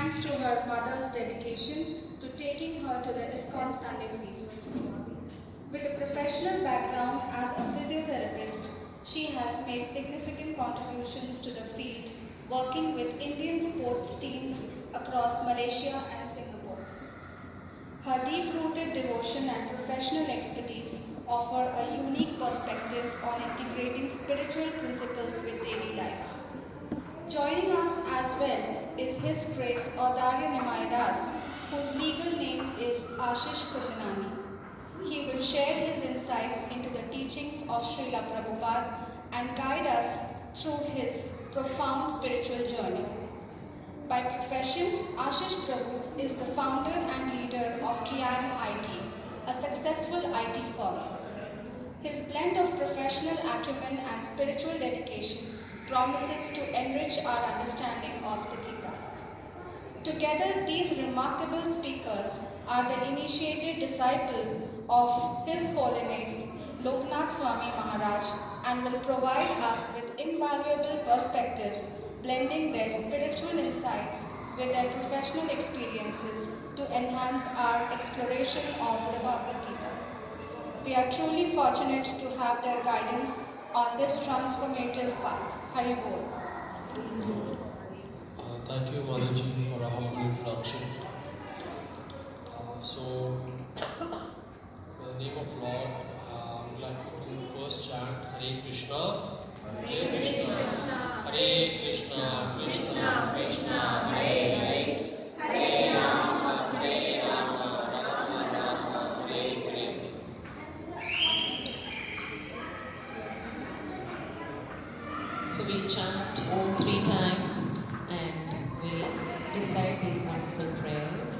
thanks to her mother's dedication to taking her to the ISKCON Sunday feasts. With a professional background as a physiotherapist, she has made significant contributions to the field, working with Indian sports teams across Malaysia and Singapore. Her deep-rooted devotion and professional expertise offer a unique perspective on integrating spiritual principles with daily life. Joining us as well is His Grace Audarya Nimaidas, whose legal name is Ashish Kurdanani. He will share his insights into the teachings of Srila Prabhupada and guide us through his profound spiritual journey. By profession, Ashish Prabhu is the founder and leader of Kian IT, a successful IT firm. His blend of professional acumen and spiritual dedication promises to enrich our understanding of the Gita. Together, these remarkable speakers are the initiated disciple of His Holiness Loknath Swami Maharaj and will provide us with invaluable perspectives, blending their spiritual insights with their professional experiences to enhance our exploration of the Bhagavad Gita. We are truly fortunate to have their guidance on this transformative path. Hari Bol. Thank you, Madaji, for a humble introduction. In the name of Lord, I would like to first chant Hare Krishna, Hare Krishna, Hare Krishna, Krishna Krishna, Hare Hare, Hare Rama, Rama Rama, Hare Hare. So we chant Om 3 times and we recite these wonderful prayers.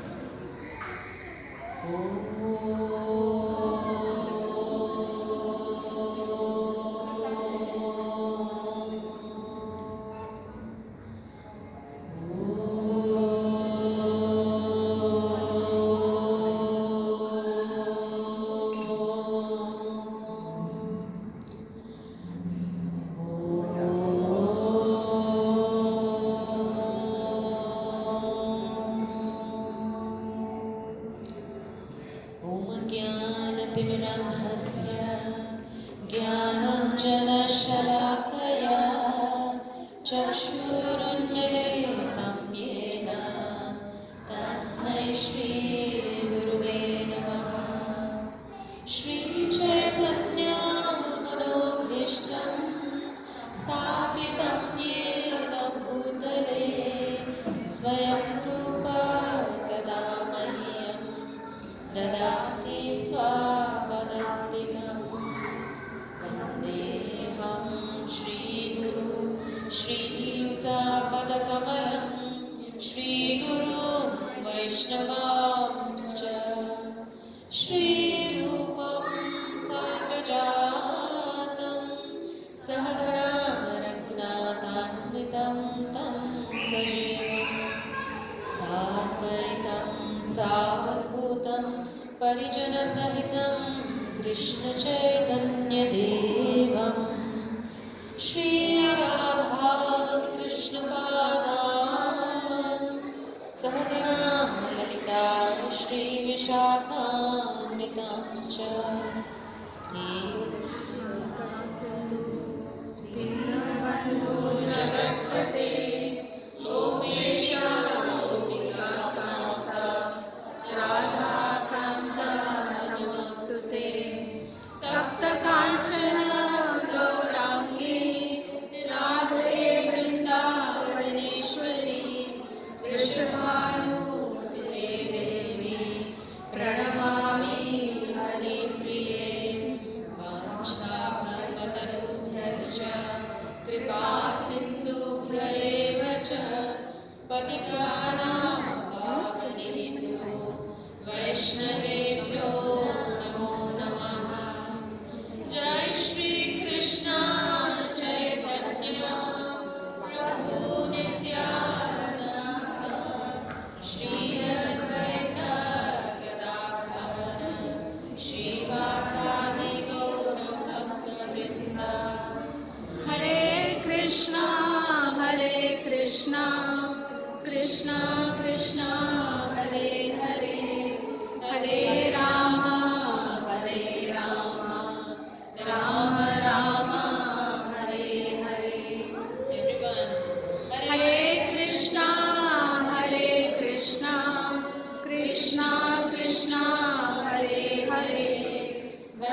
Radhe Vrindavaneshwari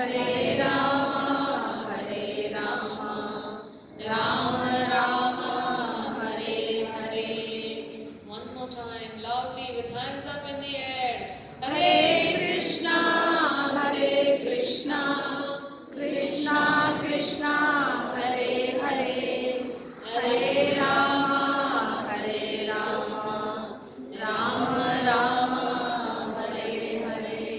Hare Rama, Hare Rama, Rama Rama, Hare Hare. One more time, loudly with hands up in the air. Hare Krishna, Hare Krishna, Krishna Krishna, Hare Hare, Hare Rama, Hare Rama, Rama Rama, Hare Hare.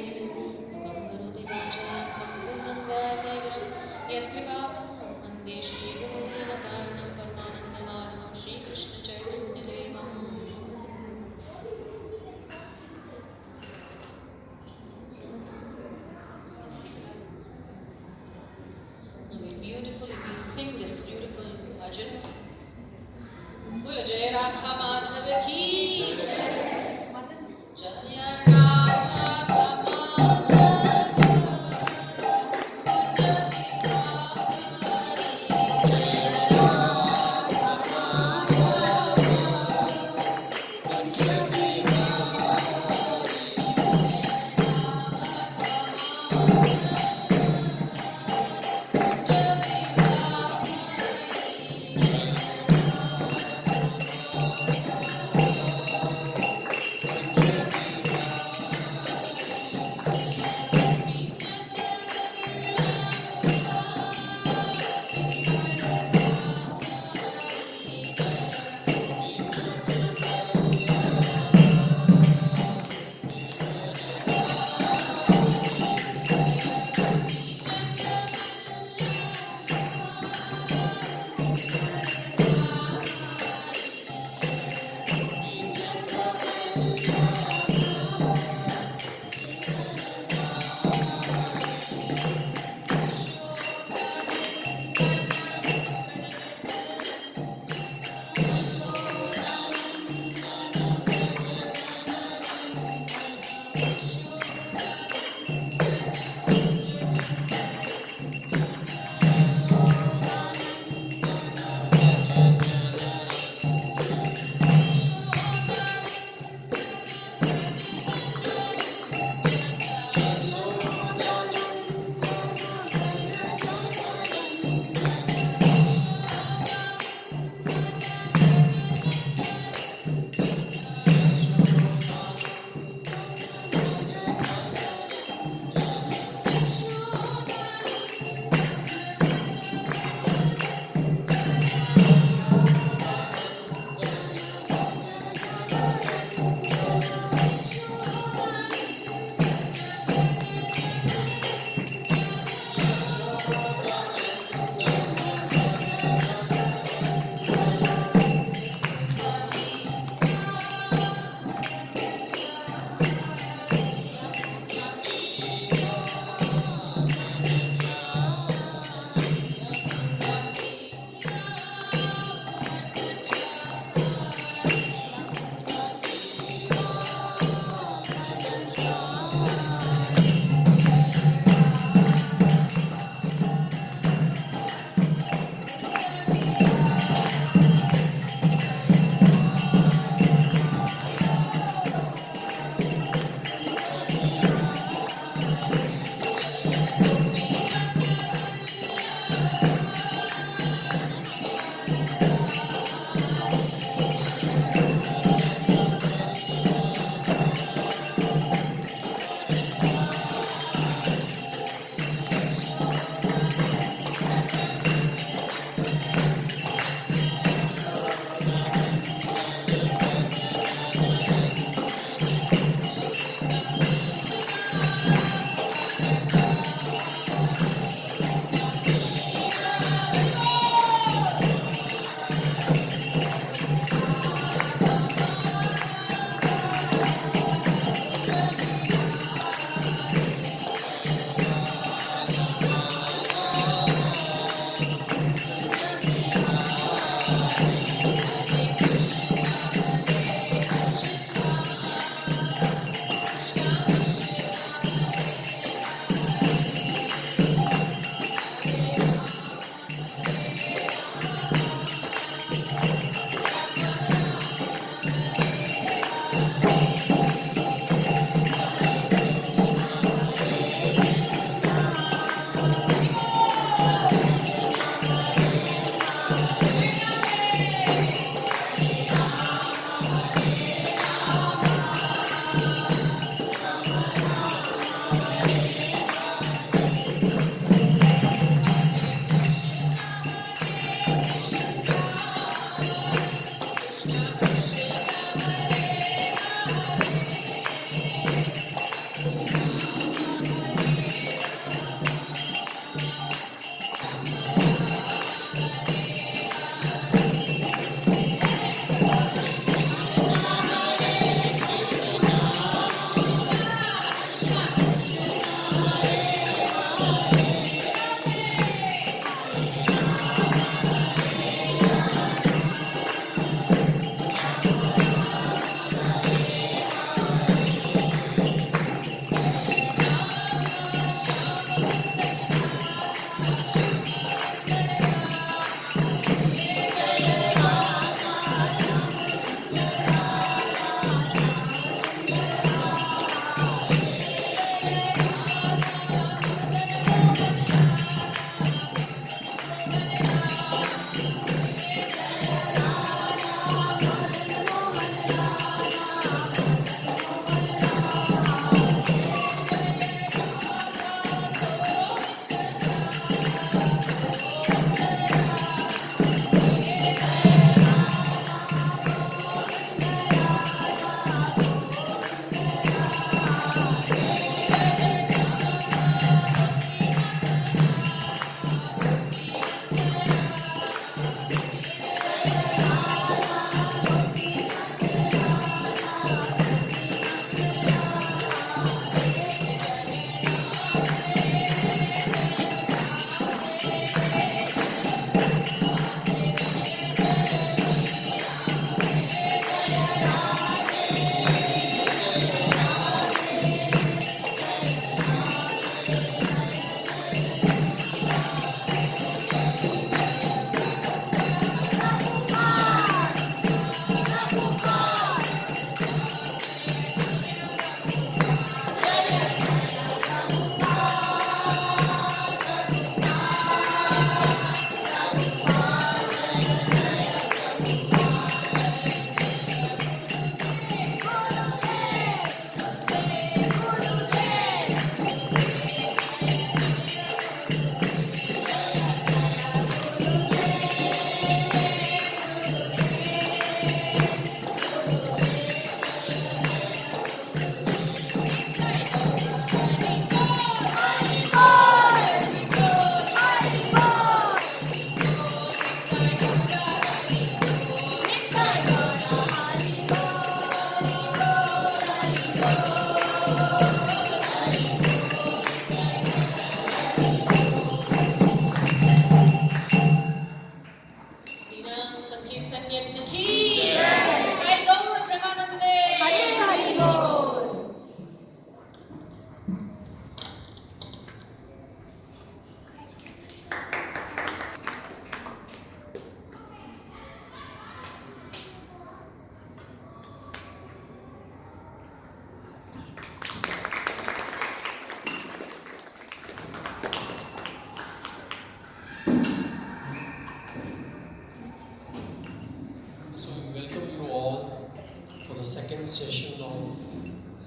the second session of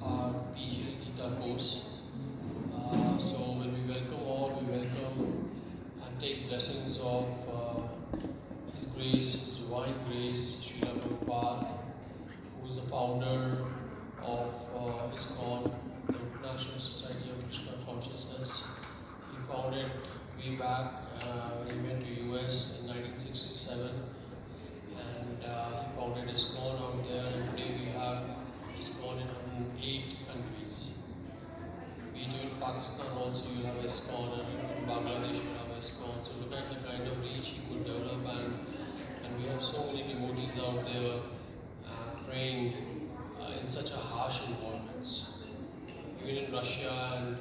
our PGL Gita course. So when we welcome all, we welcome and take blessings of His Grace, His Divine Grace, Srila Prabhupada, who is the founder of ISKCON, the International Society of Krishna Consciousness. He founded way back when he went to US in 1967, and he founded ISKCON out there, and today we have ISKCON in 8 countries. Be it in Pakistan also you have ISKCON, and in Bangladesh you have ISKCON. So look at the kind of reach he could develop, and we have so many devotees out there praying in such a harsh environments. Even in Russia and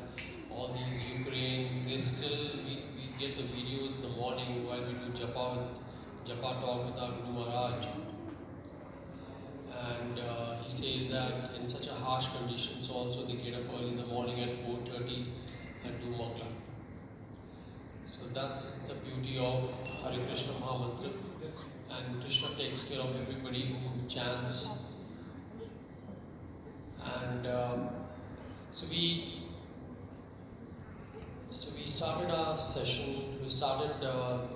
all these Ukraine, they still, we get the videos in the morning while we do Japa talk with our Guru Maharaj. And he says that in such a harsh conditions also they get up early in the morning at 4:30 and do Mangla. So that's the beauty of Hare Krishna Mahamantra. And Krishna takes care of everybody who chants. And so we started our session. We started our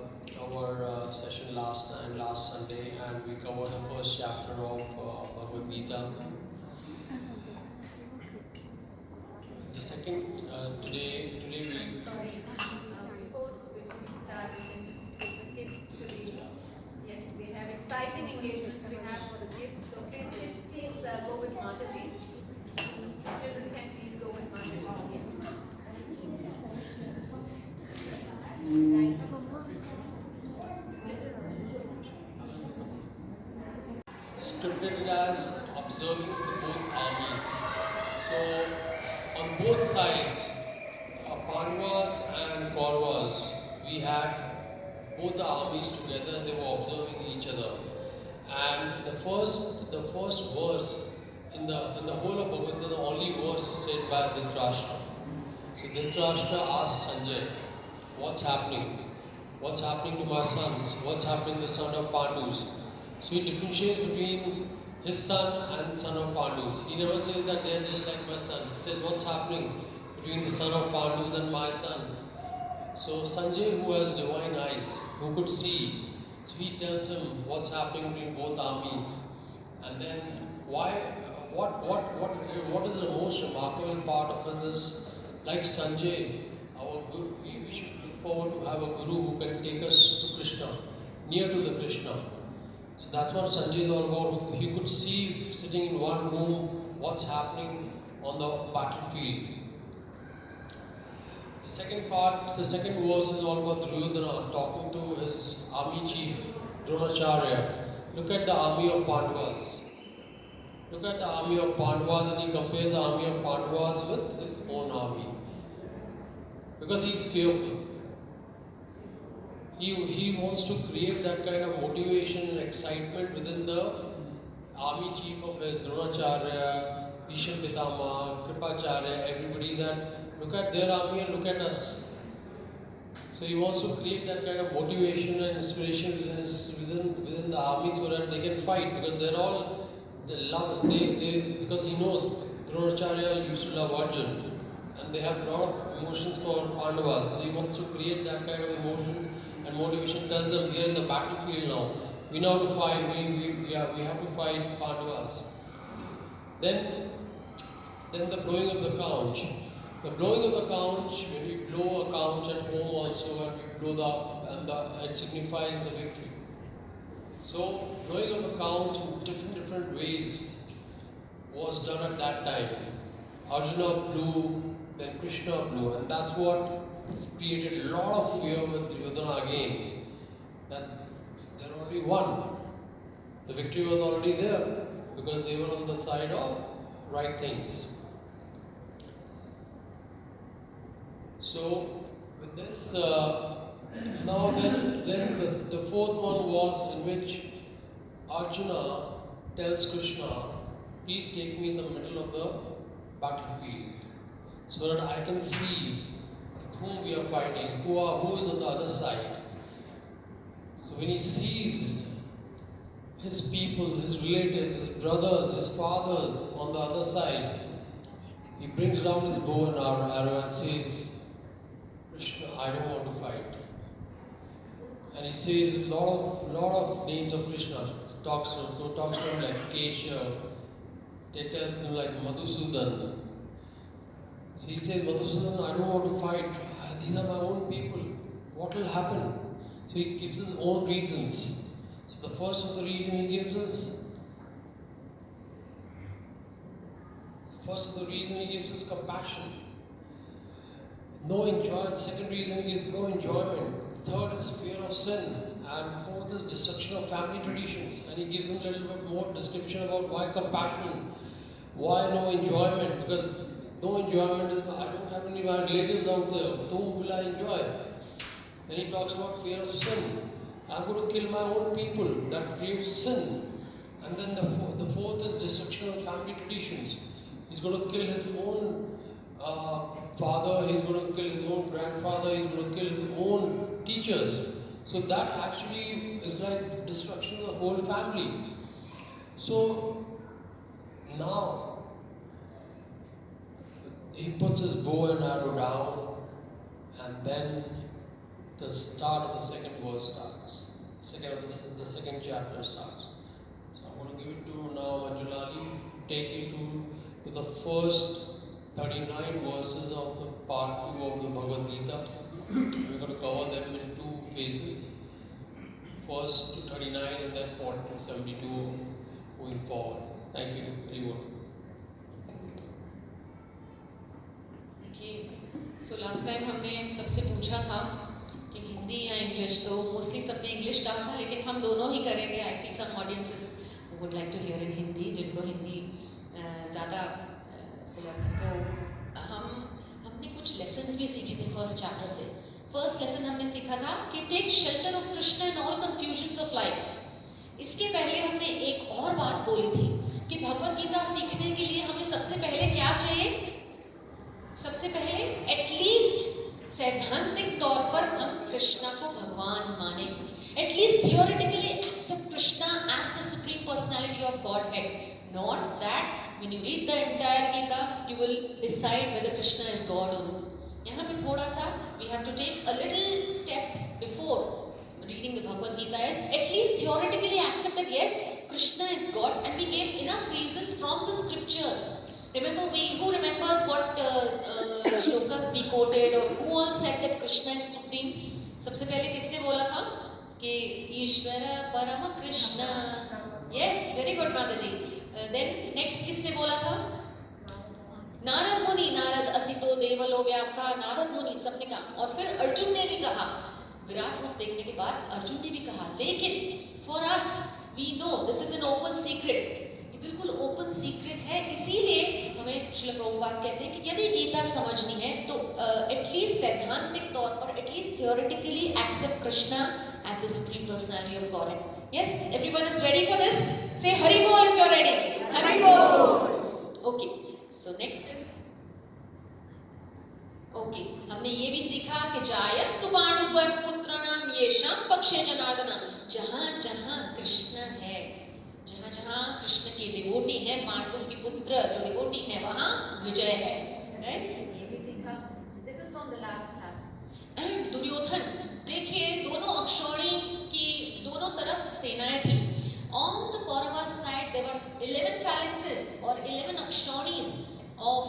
session last Sunday, and we covered the first chapter of Bhagavad Gita. The second today we. Sorry, before we start, we can just take the kids to the. Yes, we have exciting engagements we have for the kids. So can kids please go with Mataji's? Children can please go with Mataji's. Yes. Scripted as observing the both armies. So on both sides, Pandavas and Kauravas, we had both the armies together and they were observing each other. And the first verse in the whole of Bhagavad Gita, the only verse is said by Dhritarashtra. So Dhritarashtra asked Sanjay, what's happening? What's happening to my sons? What's happening to the son of Pandus? So he differentiates between his son and son of Pandus. He never says that they are just like my son. He says, what's happening between the son of Pandus and my son? So Sanjay, who has divine eyes, who could see, so he tells him what's happening between both armies. And then what is the most remarkable part of this? Like Sanjay, our guru, we should look forward to have a guru who can take us to Krishna, near to the Krishna. So that's what Sanjay is all about. He could see sitting in one room what's happening on the battlefield. The second verse is all about Duryodhana talking to his army chief Dronacharya. Look at the army of Pandavas. Look at the army of Pandavas, and he compares the army of Pandavas with his own army. Because he is fearful. He wants to create that kind of motivation and excitement within the army chief of his Dronacharya, Bhishma Pitama, Kripacharya, everybody, that look at their army and look at us. So he wants to create that kind of motivation and inspiration within the army so that they can fight, because they're all because he knows Dronacharya used to love Arjuna and they have a lot of emotions for Pandavas. So he wants to create that kind of emotion and motivation. Tells them, we are in the battlefield now. We know to fight. We have to fight Pandavas. Then the blowing of the conch. The blowing of the conch, when we blow a conch at home also, and we blow it signifies the victory. So blowing of the conch in different ways was done at that time. Arjuna blew, then Krishna blew, and that's what created a lot of fear with Duryodhana again. That they already won. The victory was already there because they were on the side of right things. So with this, now then the fourth one was in which Arjuna tells Krishna, please take me in the middle of the battlefield so that I can see with whom we are fighting, who is on the other side. So when he sees his people, his relatives, his brothers, his fathers on the other side. He brings down his bow and arrow and says, Krishna, I don't want to fight. And he says lot of names of Krishna. Talks to him like Keshav. They tells him like Madhusudan. So he says, Madhusudan, I don't want to fight. These are my own people. What will happen? So he gives his own reasons. So the first of the reason he gives is compassion. No enjoyment. Second reason he gives no enjoyment. Third is fear of sin. And fourth is destruction of family traditions. And he gives him a little bit more description about why compassion, why no enjoyment. Because no enjoyment is, I don't have any relatives out there. With whom will I enjoy? Then he talks about fear of sin. I'm going to kill my own people. That creates sin. And then the fourth is destruction of family traditions. He's going to kill his own father, he's going to kill his own grandfather, he's going to kill his own teachers. So that actually is like destruction of the whole family. So now he puts his bow and arrow down, and then the start of the second verse starts. The second chapter starts. So I'm going to give it to now Manjulali to take you to the first 39 verses of the part 2 of the Bhagavad Gita. We're going to cover them in two phases. First to 39 and then 40 to 72 going forward. Thank you. Very good. Okay. So last time हमने सबसे पूछा था कि हिंदी या English, तो mostly सबने English कहा था, लेकिन हम दोनों ही करेंगे. I see some audiences who would like to hear in Hindi, जिनको हिंदी ज़्यादा सुलभ है. तो हमने कुछ लेसन्स भी सीखे थे फर्स्ट चैप्टर से. फर्स्ट लेसन हमने सीखा था कि take shelter of Krishna in all confusions of life. इसके पहले हमने एक और बात बोली थी कि भगवत गीता सीखने के लिए हमें सबसे पहले क्या चाहिए? सबसे पहले एटलीस्ट सैद्धांतिक तौर पर हम कृष्णा को भगवान माने. At least theoretically accept Krishna as the supreme personality of Godhead. Not that when you read the entire Gita, you will decide whether Krishna is God or not. यहाँ पे थोड़ा सा we have to take a little step before reading the Bhagavad Gita is at least theoretically accept that yes, Krishna is God, and we gave enough reasons from the scriptures. Remember, who remembers what shlokas we quoted, or who all said that Krishna is supreme? सबसे पहले किसने बोला था कि ईश्वर परम Krishna. Yes, very good, Mataji. Then next किसने बोला था? नारद मुनि. नारद असितो देवलो व्यासा. नारद मुनि सबने कहा. और फिर अर्जुन ने भी कहा. विराट रूप देखने के बाद अर्जुन ने भी कहा. लेकिन for us we know this is an open secret. ये बिल्कुल ओपन सीक्रेट है. इसीलिए हमें श्रील प्रभुपाद कहते हैं कि यदि गीता समझनी है तो एटलीस्ट सैद्धांतिक तौर पर at least theoretically accept Krishna as the supreme personality of Godhead. Yes, everyone is ready for this? Say Hari Bol if you are ready. Hari Bol. Okay. So next is okay. हमने ये भी सीखा कि जायस्तु पांडुवर पुत्राणाम येषाम पक्षे जनार्दना. जहाँ जहाँ कृष्ण है, जहाँ जहाँ कृष्ण के डिवोटी हैं, पांडु के पुत्र जो डिवोटी हैं, वहाँ विजय है. Right? ये भी सीखा. This is from the last class. And Duryodhan, देखिए दोनों अक्षौणी की दोनों तरफ सेनाएं थी. On the Kauravas side there were 11 phalanxes or 11 akshaunis of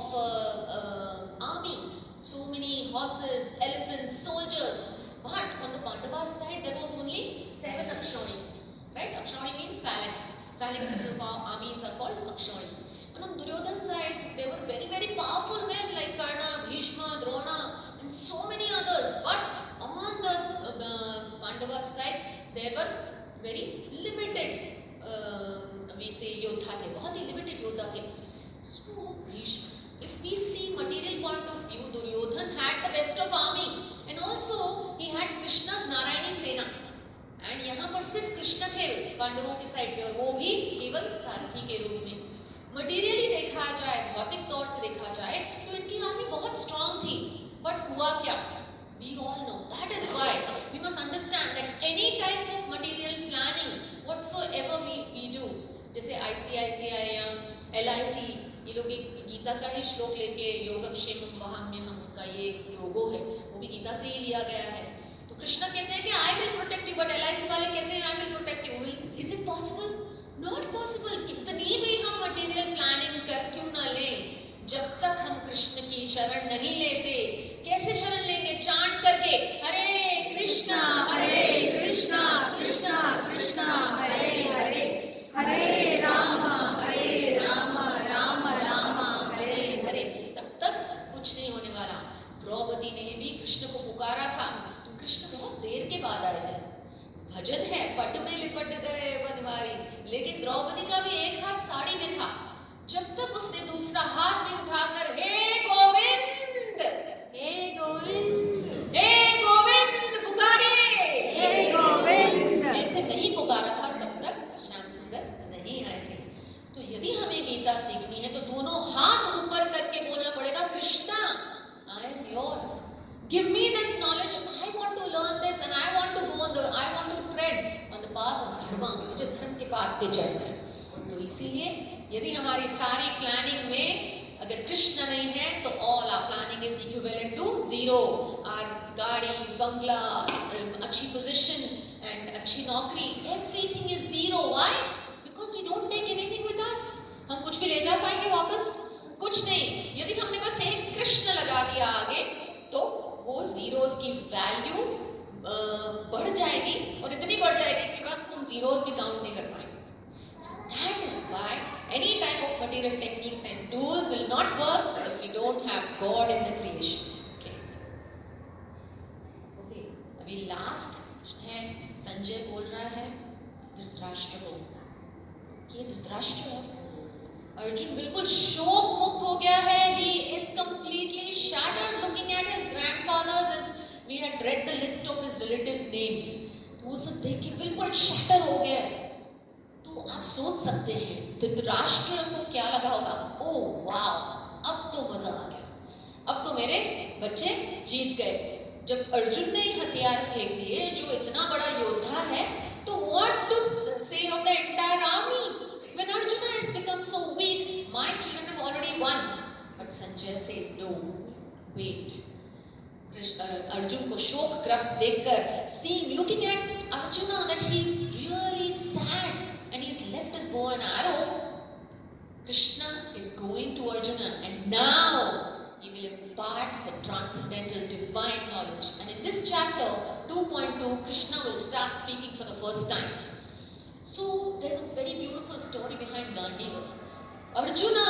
army. So many horses, elephants, soldiers. But on the Pandavas side there was only 7 akshauni. Right? Akshauni means phalanx. Phalanxes of our armies are called akshauni. And on Duryodhan's side there were very very powerful men like Karna, Bhishma, Drona and so many others. But on the Pandavas side there were very limited we say योद्धा थे. बहुत ही limited योद्धा थे. So Bhishma, if we see material point of view, Duryodhan had the best of army and also he had Krishna's Narayani Sena. And यहाँ पर सिर्फ कृष्ण थे पांडवों के साइड पे, और वो भी केवल सारथी के रूप में. ही श्लोक लेके योगक्षेमं वहाम्य हम उनका ये लोगो है वो भी गीता से ही लिया गया है। तो कृष्ण कहते हैं कि I will protect you, but LIC वाले कहते हैं I will protect you. Is it possible? Not possible. कितनी भी हम मटेरियल प्लानिंग कर क्यों ना लें, जब तक हम कृष्ण की शरण नहीं लेते। कैसे शरण लेंगे? चांट करके हरे कृष्णा कृष्णा कृष्णा हरे हरे, हरे राम राम राम हरे हरे। तब तक कुछ नहीं होने वाला। द्रौपदी ने भी कृष्ण को पुकारा था तो कृष्ण बहुत देर के बाद आए थे। भजन है पट में लिपट गए बनवारी, लेकिन द्रौपदी का भी एक हाथ साड़ी में था। जब तक उसने दूसरा हाथ भी उठाकर हे गोविंद पुकारे, हे गोविंद ऐसे नहीं पुकारा था, तब तक श्याम सुंदर नहीं आए थे। तो यदि हमें गीता सीखनी है तो दोनों हाथ ऊपर करके बोलना पड़ेगा, Krishna I am yours, give me this knowledge, I want to learn this and I want to go on the, I want to tread on the path of dharma. मुझे धर्म के पाथ पे चलना है। तो इसीलिए यदि हमारी सारी प्लानिंग में अगर कृष्ण नहीं है तो all our planning is equivalent to zero. आर गाड़ी, बंगला, अच्छी पोजीशन एंड अच्छी नौकरी, everything is zero. Why? Because we don't take anything with us. हम कुछ भी ले जा पाएंगे वापस? कुछ नहीं। यदि हमने बस एक कृष्ण लगा दिया आगे तो वो जीरोस की वैल्यू बढ़ जाएगी और इतनी बढ़ जाएगी कि बस हम जीरोस भी काउंट नहीं कर पाएंगे। So that is why any type of material techniques and tools will not work if we don't have God in the creation. Okay. Okay. अभी लास्ट है, संजय बोल रहा है धृतराष्ट्र को कि धृतराष्ट्र, अर्जुन बिल्कुल शोक मुक्त हो गया है। He is completely shattered looking at his grandfathers as we had read the list of his relatives' names. तो वो सब देख के बिल्कुल shatter हो गया है। तो आप सोच सकते हैं धृतराष्ट्र को क्या लगा होगा। ओह वाओ, अब तो मजा आ गया, अब तो मेरे बच्चे जीत गए। जब अर्जुन ने हथियार फेंक दिए, जो इतना बड़ा योद्धा है, तो what to say of the entire army when Arjun has become so weak? My children have already won. But Sanjay says no, wait. Arjun को शोकग्रस्त देखकर, seeing, looking at Arjuna that he is really sad and he's left his bow and arrow, Krishna is going to Arjuna and now he will impart the transcendental divine knowledge. And in this chapter 2.2, Krishna will start speaking for the first time. So there's a very beautiful story behind Gandiva. Arjuna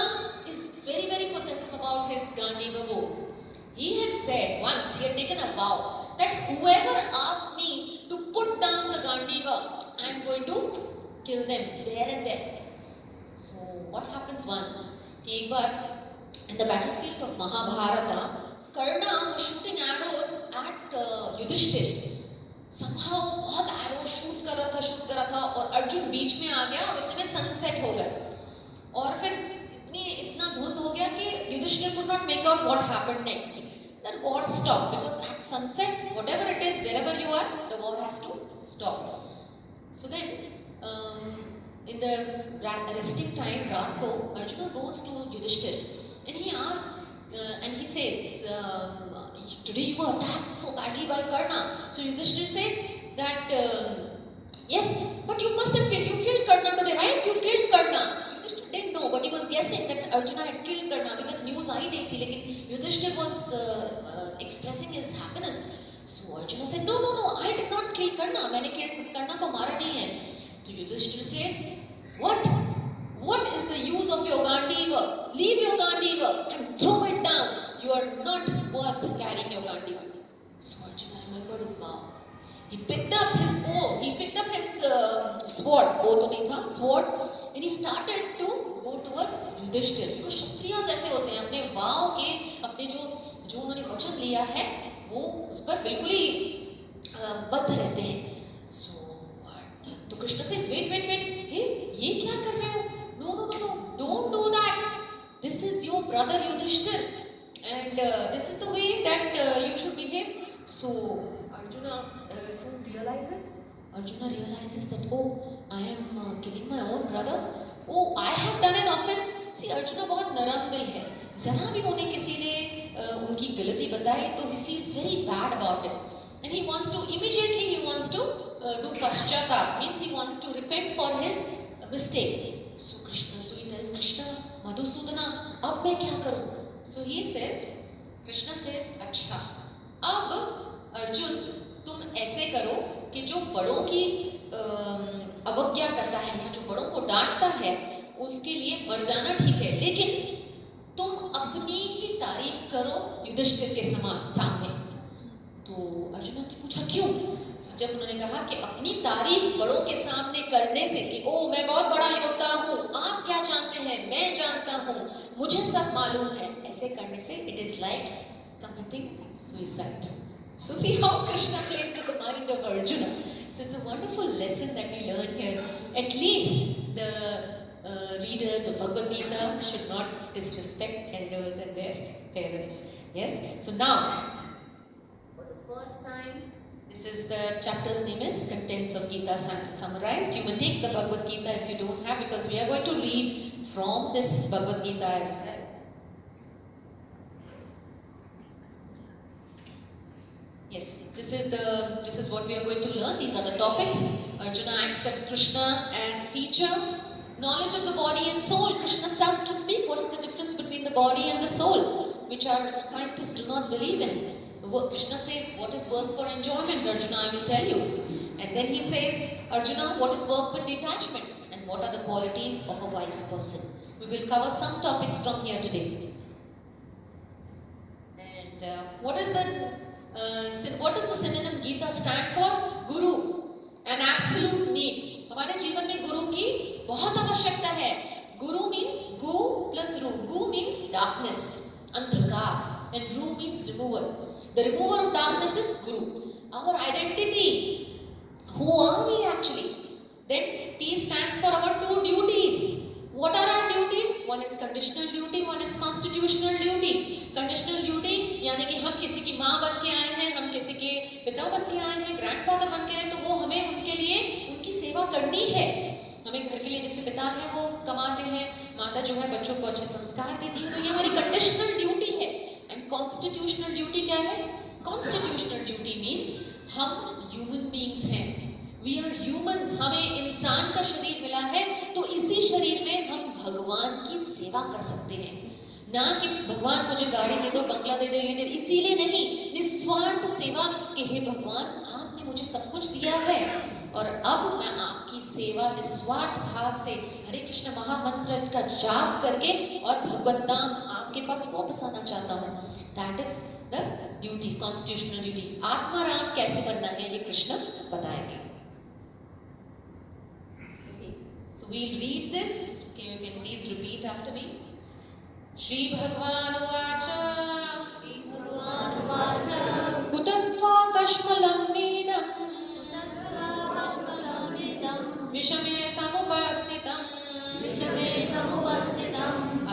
is very, very possessive about his Gandiva bow. He had said once, he had taken a vow that whoever asks me to put down the Gandiva, I am going to kill them there and then. So what happens once? एक बार in the battlefield of Mahabharata, Karna was shooting arrows at Yudhishthir. Somehow बहुत arrow shoot कर रहा था और अर्जुन बीच में आ गया और इतने में sunset हो गए और फिर इतना धुंध हो गया कि Yudhishthir could not make out what happened next. That war stopped because at sunset, whatever it is, wherever you are, the war has to stop. So then, in the resting time, रात को Arjuna goes to Yudhishthir and he asks, and he says, today you were attacked so badly by Karna. So Yudhishthir says that, yes, but you must have killed Karna today, right? You killed Karna. So Yudhishthir didn't know, but he was guessing that Arjuna had killed Karna. अभी तक news आई नहीं थी, लेकिन Yudhishthir was expressing his happiness. So Arjuna said, no, I did not kill Karna. मैंने Karna को मारा नहीं है. तो Yudhishthir says, what is the use of your Gandiva? Leave your Gandiva and throw it down. You are not worth carrying your Gandiva. So Arjuna remembered his vow. He picked up his bow. He picked up his sword. Bow तो नहीं था, sword. And he started to go towards Yudhishthir. because Kshatriyas ऐसे होते हैं, अपने वाव के, अपने जो उन्होंने वचन लिया है, वो उस पर बिल्कुल ही बद्ध रहते हैं. तो कृष्ण says, wait, hey, ये क्या कर रहे हो? No, don't do that. This is your brother Yudhishthir, and this is the way that you should behave. So Arjuna soon realizes that, oh, I am killing my own brother. Oh, I have done an offense. See, Arjuna बहुत नरम दिल है. जरा गलती बताए तो he feels very bad about it, and he wants to immediately do paschatap, means he wants to repent for his mistake. So he tells Krishna, Madhusudana, अब मैं क्या करूं? So Krishna says, अच्छा, अब अर्जुन तुम ऐसे करो कि जो बड़ों की अवज्ञा करता है या जो बड़ों को डांटता है उसके लिए मर जाना ठीक है, लेकिन तुम अपनी ही तारीफ करो युधिष्ठिर के सामने। तो अर्जुन ने पूछा क्यों? जब उन्होंने कहा कि अपनी तारीफ बड़ों के सामने करने से कि ओ मैं बहुत बड़ा योद्धा हूँ, आप क्या जानते हैं, मैं जानता हूँ, मुझे सब मालूम है, ऐसे करने से it is like committing suicide. So see how Krishna plays with the mind of Arjuna. So it's a wonderful lesson that we learn here. At least the readers of Bhagavad Gita should not disrespect elders and their parents. Yes? So now, For the first time, this is the chapter's name is Contents of Gita summarized. You may take the Bhagavad Gita if you don't have, because we are going to read from this Bhagavad Gita as well. Yes, this is what we are going to learn. These are the topics. Arjuna accepts Krishna as teacher. Knowledge of the body and soul. Krishna starts to speak. What is the difference between the body and the soul, which our scientists do not believe in? Krishna says, what is work for enjoyment? Arjuna, I will tell you. And then he says, Arjuna, what is work with detachment? And what are the qualities of a wise person? We will cover some topics from here today. And what does the synonym Gita stand for? Guru, an absolute need. हमारे जीवन में गुरु की बहुत आवश्यकता है. Guru means gu plus ru. Gu means darkness, andhakar, and ru means remover. The remover of darkness is Guru. Our identity. Who are we actually? Then T stands for our two duties. What are our duties? One is conditional duty, one is constitutional duty. Conditional duty यानी कि हम किसी की माँ बन के आए हैं, हम किसी के पिता बन के आए हैं, ग्रैंडफादर बन के आए हैं, तो वो हमें उनके लिए उनकी सेवा करनी है. हमें घर के लिए जैसे पिता है वो कमाते हैं, माता जो है बच्चों को अच्छे संस्कार देती है, तो ये हमारी कंडीशनल ड्यूटी है. एंड कॉन्स्टिट्यूशनल ड्यूटी क्या है? कॉन्स्टिट्यूशनल ड्यूटी मीन्स हम ह्यूमन बीइंग्स हैं. We are humans. हमें इंसान का शरीर मिला है तो इसी शरीर में हम भगवान की सेवा कर सकते हैं. ना कि भगवान मुझे गाड़ी दे दो, बंगला दे दो, ये दे, इसीलिए नहीं. निस्वार्थ सेवा कि हे भगवान आपने मुझे सब कुछ दिया है और अब मैं आपकी सेवा निस्वार्थ भाव से हरे कृष्ण महामंत्र का जाप करके और भगवत नाम आपके पास वापस आना चाहता हूँ. That is the duties, constitutional duty. आत्मा राम कैसे बनना है ये कृष्ण बताएंगे. So we'll read this. Okay, you can please repeat after me. Shri Bhagwan Uvacha Kutastva Kashmalam Vedam Vishame Samupastitam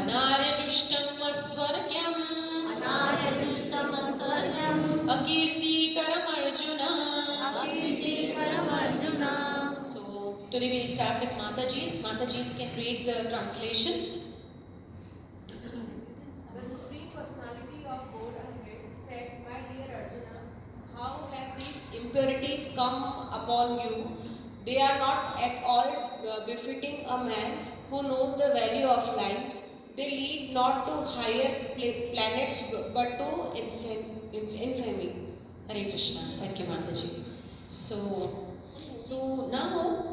Anaryajushtam Vasvargyam Akirti Karam Arjuna. So today we'll start with Mataji's. Mataji's can read the translation. The Supreme Personality of Godhead said, My dear Arjuna, how have these impurities come upon you? They are not at all befitting a man who knows the value of life. They lead not to higher planets but to infamy. Hare Krishna. Thank you, Mataji. So now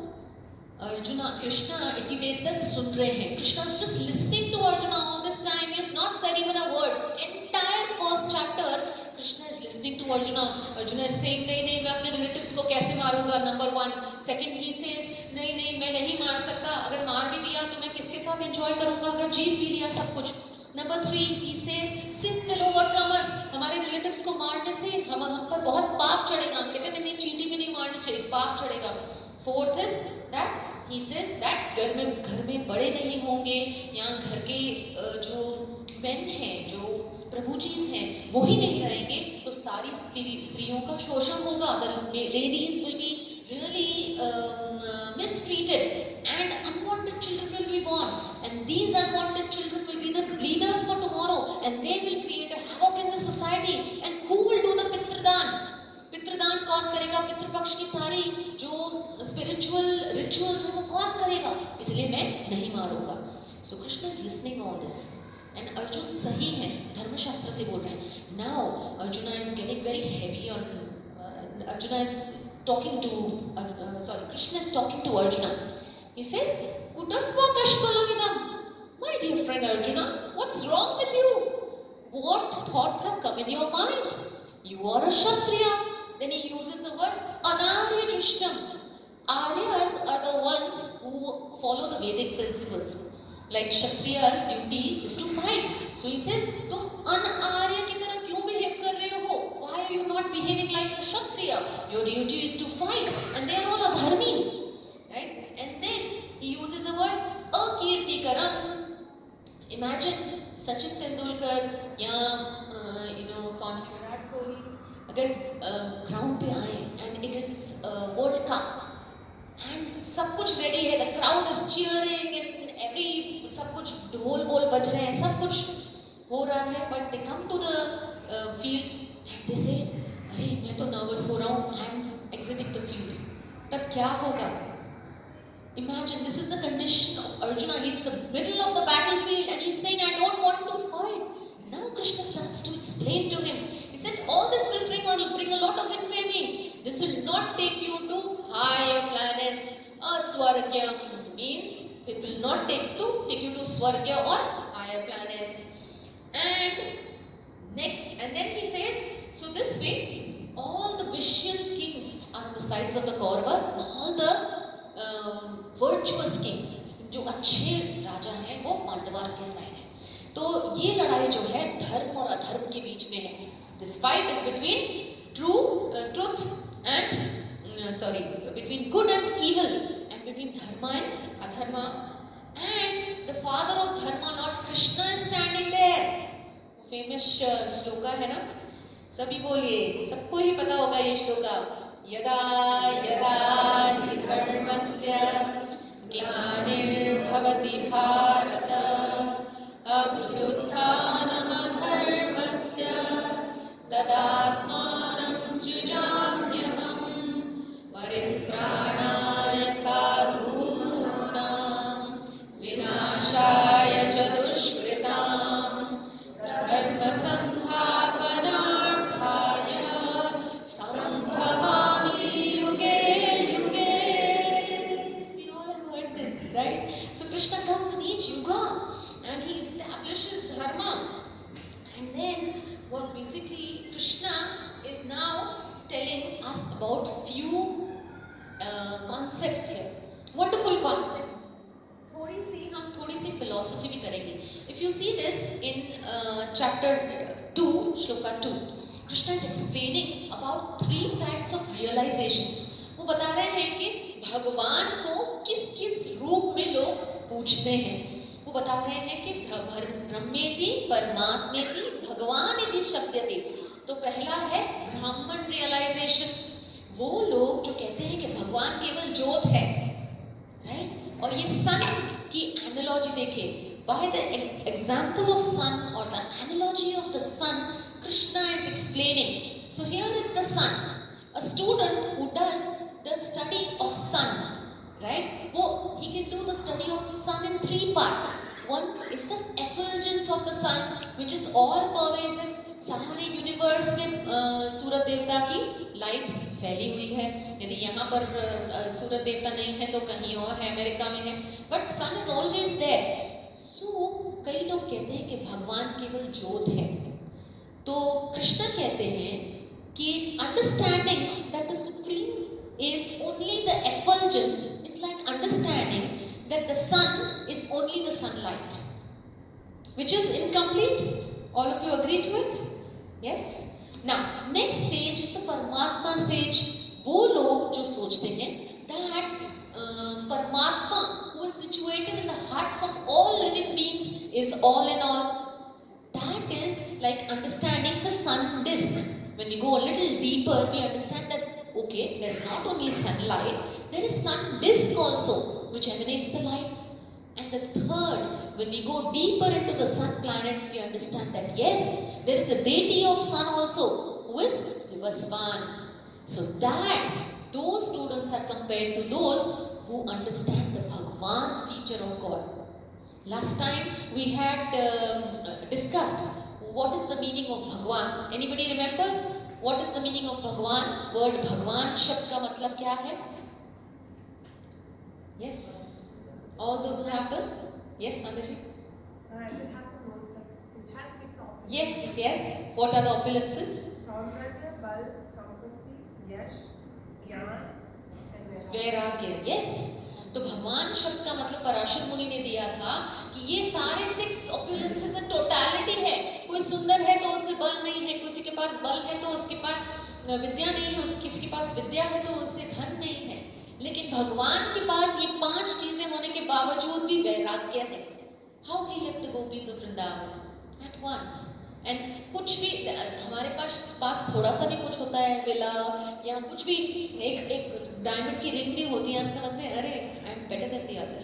Arjuna, Krishna इतनी देर तक सुन रहे हैं. Krishna is just listening to Arjuna all this time. He has not said even a word. Entire first chapter, Krishna is listening to Arjuna. Arjuna is saying, नहीं मैं अपने relatives को कैसे मारूंगा? Number one. Second, he says, नहीं मैं नहीं मार सकता. अगर मार भी दिया तो मैं किसके साथ enjoy करूंगा? अगर जीत भी लिया सब कुछ. Number three, he says, sin will overcome us. हमारे relatives को मारने से हम पर बहुत पाप चढ़ेगा. हम कहते हैं नहीं चींटी भी नहीं मारनी चाहिए, पाप चढ़ेगा. Fourth is that he says that घर में बड़े नहीं होंगे या घर के जो men हैं, जो प्रभुजीज हैं, वो ही नहीं रहेंगे तो सारी स्त्रियों का शोषण होगा. The ladies will be really mistreated and unwanted children will be born, and these unwanted children will be the leaders for tomorrow and they will create a havoc in the society. society. And who will do the पितृदान? पितृदान कौन करेगा? पितृपक्ष की सारी जो spiritual rituals है वो कौन करेगा? इसलिए मैं नहीं मारूंगा. So Krishna is listening all this. And Arjun सही है, धर्मशास्त्र से बोल रहे हैं. Now Arjuna is getting very heavy on. Arjuna is talking to. Krishna is talking to Arjuna. He says, "Kutasva kashmalamidam." My dear friend Arjuna, what's wrong with you? What thoughts have come in your mind? You are a Kshatriya. Then he uses the word Anarya Jushtam. Aryas are the ones who follow the Vedic principles. Like Kshatriya's duty is to fight. So he says, तुम अनार्य की तरह क्यों behave कर रहे हो? Why are you not behaving like a Kshatriya? Your duty is to fight, and they are all adharmis, right? And then he uses the word akirtikaram. Imagine Sachin Tendulkar या कौन है विराट कोहली अगर ग्राउंड पे आए and it is World Cup and सब कुछ ready है, the crowd is cheering and every सब कुछ ढोल बोल बज रहे हैं, सब कुछ हो रहा है, but they come to the field and they say अरे मैं तो नर्वस हो रहा हूँ, I am exiting the field. तब क्या होगा? Imagine this is the condition of Arjuna. He's in the middle of the battlefield and he's saying, I don't want to fight. Now Krishna starts to explain to him. He said, all this will bring a lot of infamy. This will not take you to higher planets. Swargya means it will not take you to Swargya or higher planets. And then he says, so this way, all the vicious kings are on the sides of the Kauravas, and all the virtuous kings, जो अच्छे राजा हैं वो पांडवास के side हैं. तो ये लड़ाई जो है धर्म और अधर्म के बीच में है. This fight is between truth and between good and evil, and between dharma and adharma. And the father of dharma, Lord Krishna, is standing there. Famous shloka है ना, सभी बोलिए, सबको ही पता होगा ये श्लोका. यदा यदा हि धर्मस्य ग्लानिर्भवति भारत अभ्युत्थानमधर्मस्य तदात्मानं सृजाम्यहम् परित्राणाय साधूनां विनाशाय च दुष्कृतां धर्मसंस्थापनार्थाय संभवामि युगे युगे. We all have heard this, right? So Krishna comes in each yuga and he establishes dharma. And then what basically Krishna is now telling us about few concepts here. Wonderful concepts. हम थोड़ी सी philosophy भी करेंगे. If you see this in chapter 2, shloka 2, Krishna is explaining about 3 types of realizations. वो बता रहे हैं कि भगवान को किस किस रूप में लोग पूछते हैं. वो बता रहे हैं कि ब्रह्मेति परमात्मेति भगवानिति शब्दति. तो पहला है ब्राह्मण रियलाइजेशन. वो लोग जो कहते हैं कि भगवान केवल ज्योत है, राइट? और ये सन की एनालॉजी देखें. By the example of sun or the analogy of the sun, Krishna is explaining. So here is the sun. A student who does the study of sun, right? He can do the study of sun in 3 parts. One is the effulgence of the sun, which is all pervasive. सारे universe में सूरज देवता की light फैली हुई है. यदि यहाँ पर सूरज देवता नहीं है तो कहीं और है, अमेरिका में है, but sun is always there. So कई लोग कहते हैं कि भगवान केवल ज्योत है. तो कृष्ण कहते हैं कि understanding that the supreme is only the effulgence is like understanding that the sun is only the sunlight, which is incomplete. All of you agree to it? Yes? Now, next stage is the Paramatma stage. वो लोग जो सोचते हैं that Paramatma, who is situated in the hearts of all living beings, is all in all. That is like understanding the sun disk. When we go a little deeper, we understand that okay, there's not only sunlight, there is sun disk also, which emanates the light. And the third when we go deeper into the sun planet, we understand that yes, there is a deity of sun also, who is Vivasvan. So that those students are compared to those who understand the Bhagwan feature of God. Last time we had discussed what is the meaning of Bhagwan. Anybody remembers what is the meaning of Bhagwan? Word Bhagwan शब्द का मतलब क्या है? Yes. All those who have the yes, Andaji? I just have some words like which has 6 options. Yes, yes. What are the opulences? Saurabhya, Bal, Sampatti, Yash, Jnana and Vairagya. वैराग्य. Yes. तो भगवान शब्द का मतलब पराशर मुनि ने दिया था कि ये सारे 6 opulences in totality है. कोई सुंदर है तो उसे बल नहीं है, किसी के पास बल है तो उसके पास विद्या नहीं है, किसी के पास विद्या है तो उसे धन नहीं है. लेकिन भगवान के पास ये 5 चीजें होने के बावजूद भी वैराग्य है. How he left the gopis of Vrindavan at once. And कुछ भी हमारे पास थोड़ा सा भी कुछ होता है विला या कुछ भी एक डायमंड की रिंग भी होती है, हम समझते हैं अरे I am better than the other.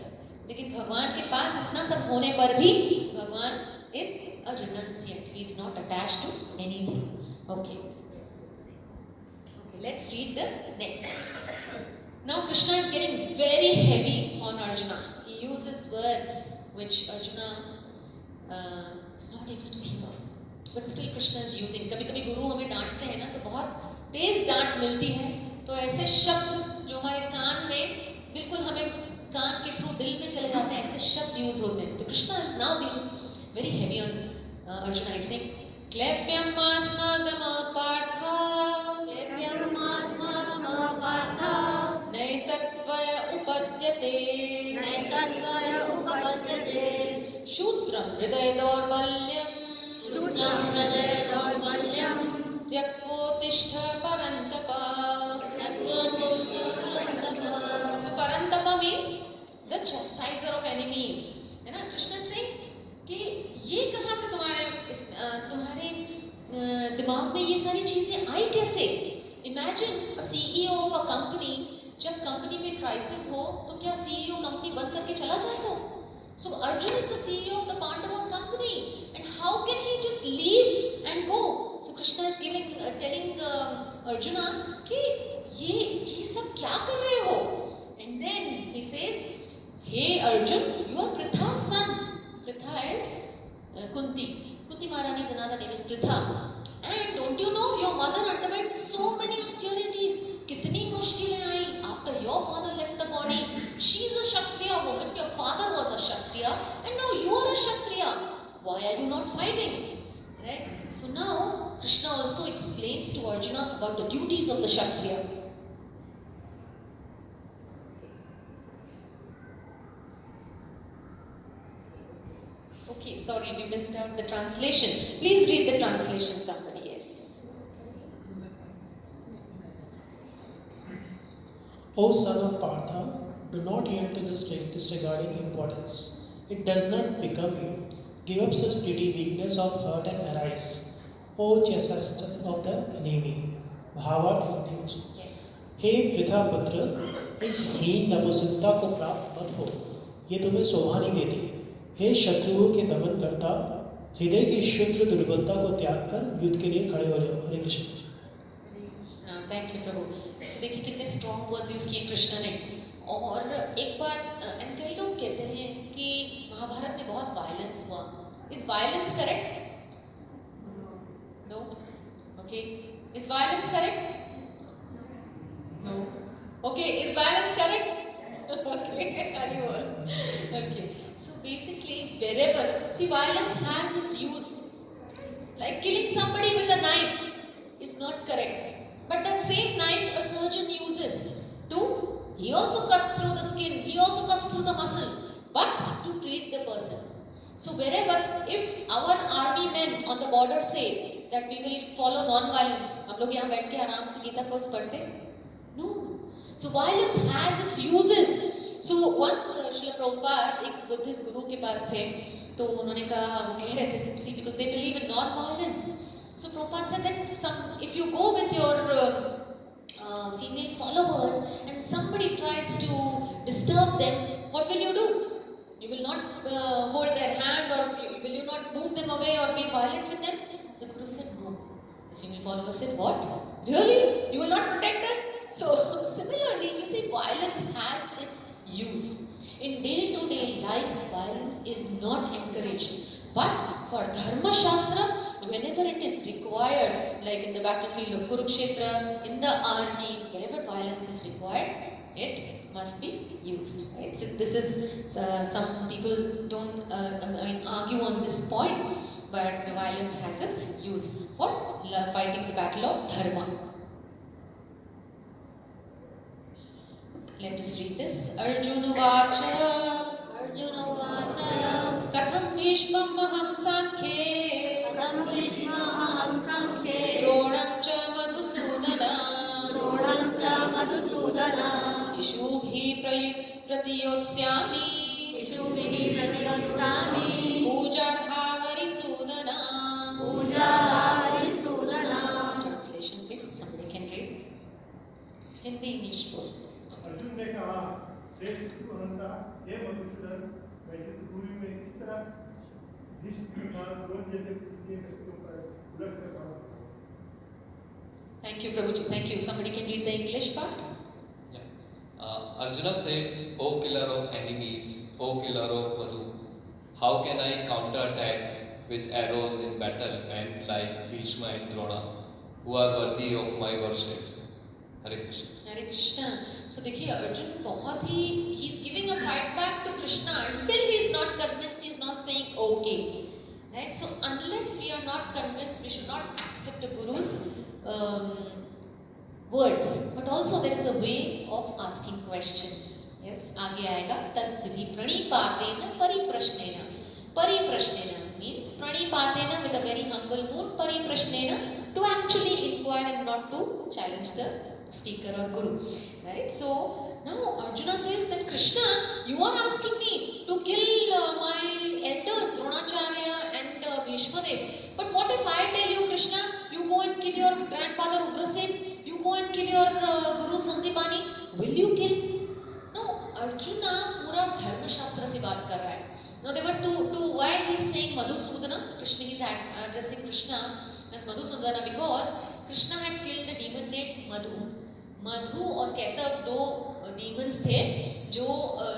लेकिन भगवान के पास इतना सब होने पर भी Bhagwan is a renunciant. He is not attached to anything. Okay, let's read the next. Now Krishna is getting very heavy on Arjuna. He uses words which Arjuna is not able to hear. But still Krishna is using. कभी-कभी गुरु हमें डांटते हैं ना तो बहुत तेज डांट मिलती है. तो ऐसे शब्द जो हमारे कान में बिल्कुल हमें कान के थ्रू दिल में चले जाते हैं, ऐसे शब्द यूज होते हैं. तो Krishna is now being very heavy on Arjuna. He's saying, Klepyam asmagama partha. नैतत्वय उपपद्यते शूद्रं हृदय दौर्बल्यं त्यक्तोत्तिष्ठ परन्तप. So parantapa means the chastiser of enemies. है ना? Krishna is saying कि ये कहाँ से तुम्हारे दिमाग में ये सारी चीजें आई कैसे? Imagine a CEO of a company. जब कंपनी में क्राइसिस हो तो क्या सीईओ कंपनी बंद करके चला जाएगा? So Arjun is the CEO of the Pandava company and how can he just leave and go? So Krishna is telling Arjuna कि ये सब क्या कर रहे हो? And then he says, hey Arjun, you are Pritha's son. Pritha is Kunti Maharani's another name is Pritha. And don't you know your mother underwent so many austerities. कितनी मुश्किलें आई after your father left the body. She is a Kshatriya woman. Your father was a Kshatriya, and now you are a Kshatriya. Why are you not fighting? Right? So now Krishna also explains to Arjuna about the duties of the Kshatriya. Okay, sorry, we missed out the translation. Please read the translation, somebody. Yes. O son of Partha, do not yield to this disregarding importance. It does not become you. Give up such petty weakness of hurt and arise. O chastiser of the enemy. भावार्थ मध्यम. हे पृथा पुत्र, इस हीन नपुंसकता को प्राप्त मत हो, ये तुम्हें शोभा नहीं देती. हे शत्रुओं के दमन करता, हृदय की शुद्ध दुर्बलता को त्याग कर युद्ध के लिए खड़े हो जाओ. Hare Krishna. Thank you Prabhu. So, देखिए कितने स्ट्रॉन्ग वर्ड्स यूज किए कृष्ण ने. और एक बात, कई लोग कहते हैं कि महाभारत में बहुत वायलेंस हुआ. Is violence correct? No. Okay. Is violence correct? No. Okay. Is violence correct? Okay. Hari बोल. Okay. So basically, wherever, see, violence has its use. Like killing somebody with a knife is not correct. But that same knife a surgeon uses he also cuts through the skin, he also cuts through the muscle, but to treat the person. So wherever, if our army men on the border say that we will follow non-violence, हम लोग यहाँ बैठ के आराम से Gita course पढ़ते? No. So violence has its uses. So once Srila Prabhupada एक Buddhist गुरु के पास थे, तो उन्होंने कहा, वो कह रहे थे, see, because they believe in non-violence. So Prabhupada said that if you go with your female followers and somebody tries to disturb them, what will you do? You will not hold their hand, or will you not move them away or be violent with them? The Guru said, no. The female follower said, what? Really? You will not protect us? So, similarly, you see, violence has its use. In day-to-day life, violence is not encouraged. But for Dharma Shastra, whenever it is required, like in the battlefield of Kurukshetra, in the army, wherever violence is required, it must be used. Right? So this is some people don't argue on this point, but the violence has its use for fighting the battle of Dharma. Let us read this. Arjuna Vacha Katham Bhishmam Maham Sankhye Dronam cha Madhusudana Ishubhi Pratiyotsyami Pujarha Translation please, somebody can read. Hindi English बोल. अर्जुन ने कहा, श्रेष्ठ अनंता, हे मधुसूदन, मैं चित्रकूट में किस तरह भीष्म तथा द्रोण जैसे पुण्य व्यक्तियों पर उलट कर पा सकता हूँ? Thank you, Prabhuji. Thank you. Somebody can read the English part. Arjuna said, O killer of enemies, O killer of Madhu, how can I counterattack with arrows in battle and like Bhishma and Drona, who are worthy of my worship? Hare Krishna. Hare Krishna. So देखिए अर्जुन बहुत ही he is giving a fight back to Krishna until he is not convinced. He is not saying okay, right? So unless we are not convinced, we should not accept the Guru's words. But also there is a way of asking questions. Yes, आगे आएगा तद विधि प्रणिपातेन परिप्रश्नेन. परिप्रश्नेन means प्रणिपातेन with a very humble mood. परिप्रश्नेन to actually inquire and not to challenge the speaker or guru, right? So now Arjuna says that Krishna, you are asking me to kill my elders Dronacharya and Bhishmadev. But what if I tell you, Krishna, you go and kill your grandfather Ugrasen, you go and kill your Guru Sandipani, will you kill? No, Arjuna पूरा धर्म शास्त्र से बात कर रहा है. Now there were two why he is saying Madhusudana. Krishna, he is addressing Krishna as Madhusudana because Krishna had killed a demon named Madhu. मधु और कैतव दो डीमंस थे जो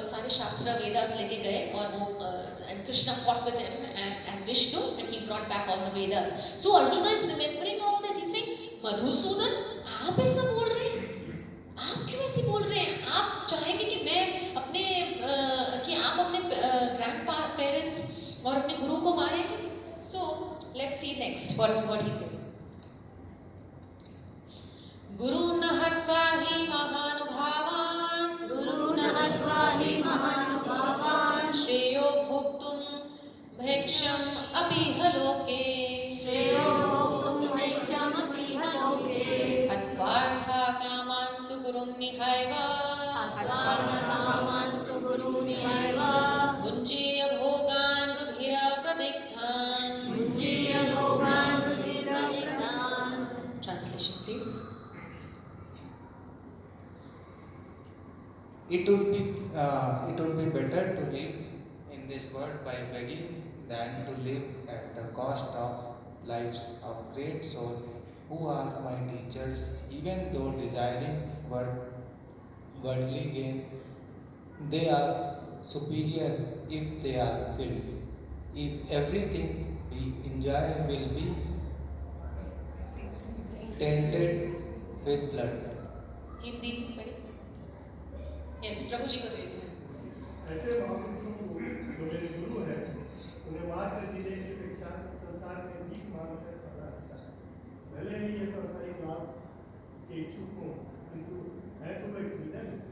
सारे शास्त्र वेदास लेके गए और वो Krishna fought with him as Vishnu and he brought back all the Vedas. So Arjuna is remembering all this. He's saying, Madhusudan, आप ऐसा बोल रहे हैं? आप क्यों ऐसे बोल रहे हैं? आप चाहेंगे कि मैं अपने कि आप अपने ग्रैंड पेरेंट्स और अपने गुरु को मारेंगे? So let's see next what he says. गुरु न हत्वा हि महानुभावान् श्रेयो भोक्तुं भैक्षम् अपीह लोके हत्वार्था कामांस्तु गुरुं निहैव भुञ्जीय भोगान् रुधिर प्रदिग्धान्. Translation please. It would be better to live in this world by begging than to live at the cost of lives of great souls who are my teachers, even though desiring worldly gain. They are superior if they are killed. If everything we enjoy will be tainted with blood. Hindi में पढ़े. Yes, प्रभु जी को दे दो. ऐसे महापुरुषों को जो मेरे गुरु हैं, उन्हें मार कर जीने की अपेक्षा संसार में भीख मांगकर खाना अच्छा है. भले ही ये सांसारिक लाभ के इच्छुक हों, किंतु है तो मैं विजय नहीं.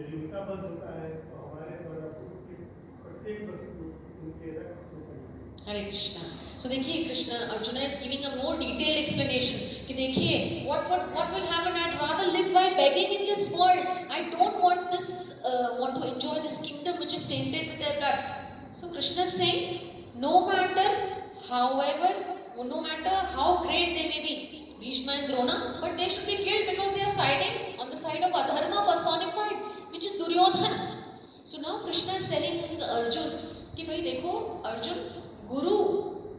यदि उनका बंद होता है तो हमारे द्वारा प्रत्येक वस्तु उनके रक्त से संबंधित. हरे कृष्णा. So देखिए Krishna Arjuna is giving a more detailed explanation कि देखिए what will happen. I'd rather live by begging in this world. I don't want to enjoy this kingdom which is tainted with their blood. So Krishna is saying no matter how great they may be, Bhishma and Drona, but they should be killed because they are siding on the side of adharma personified, which is Duryodhan. So now Krishna is telling Arjun कि भाई देखो अर्जुन गुरु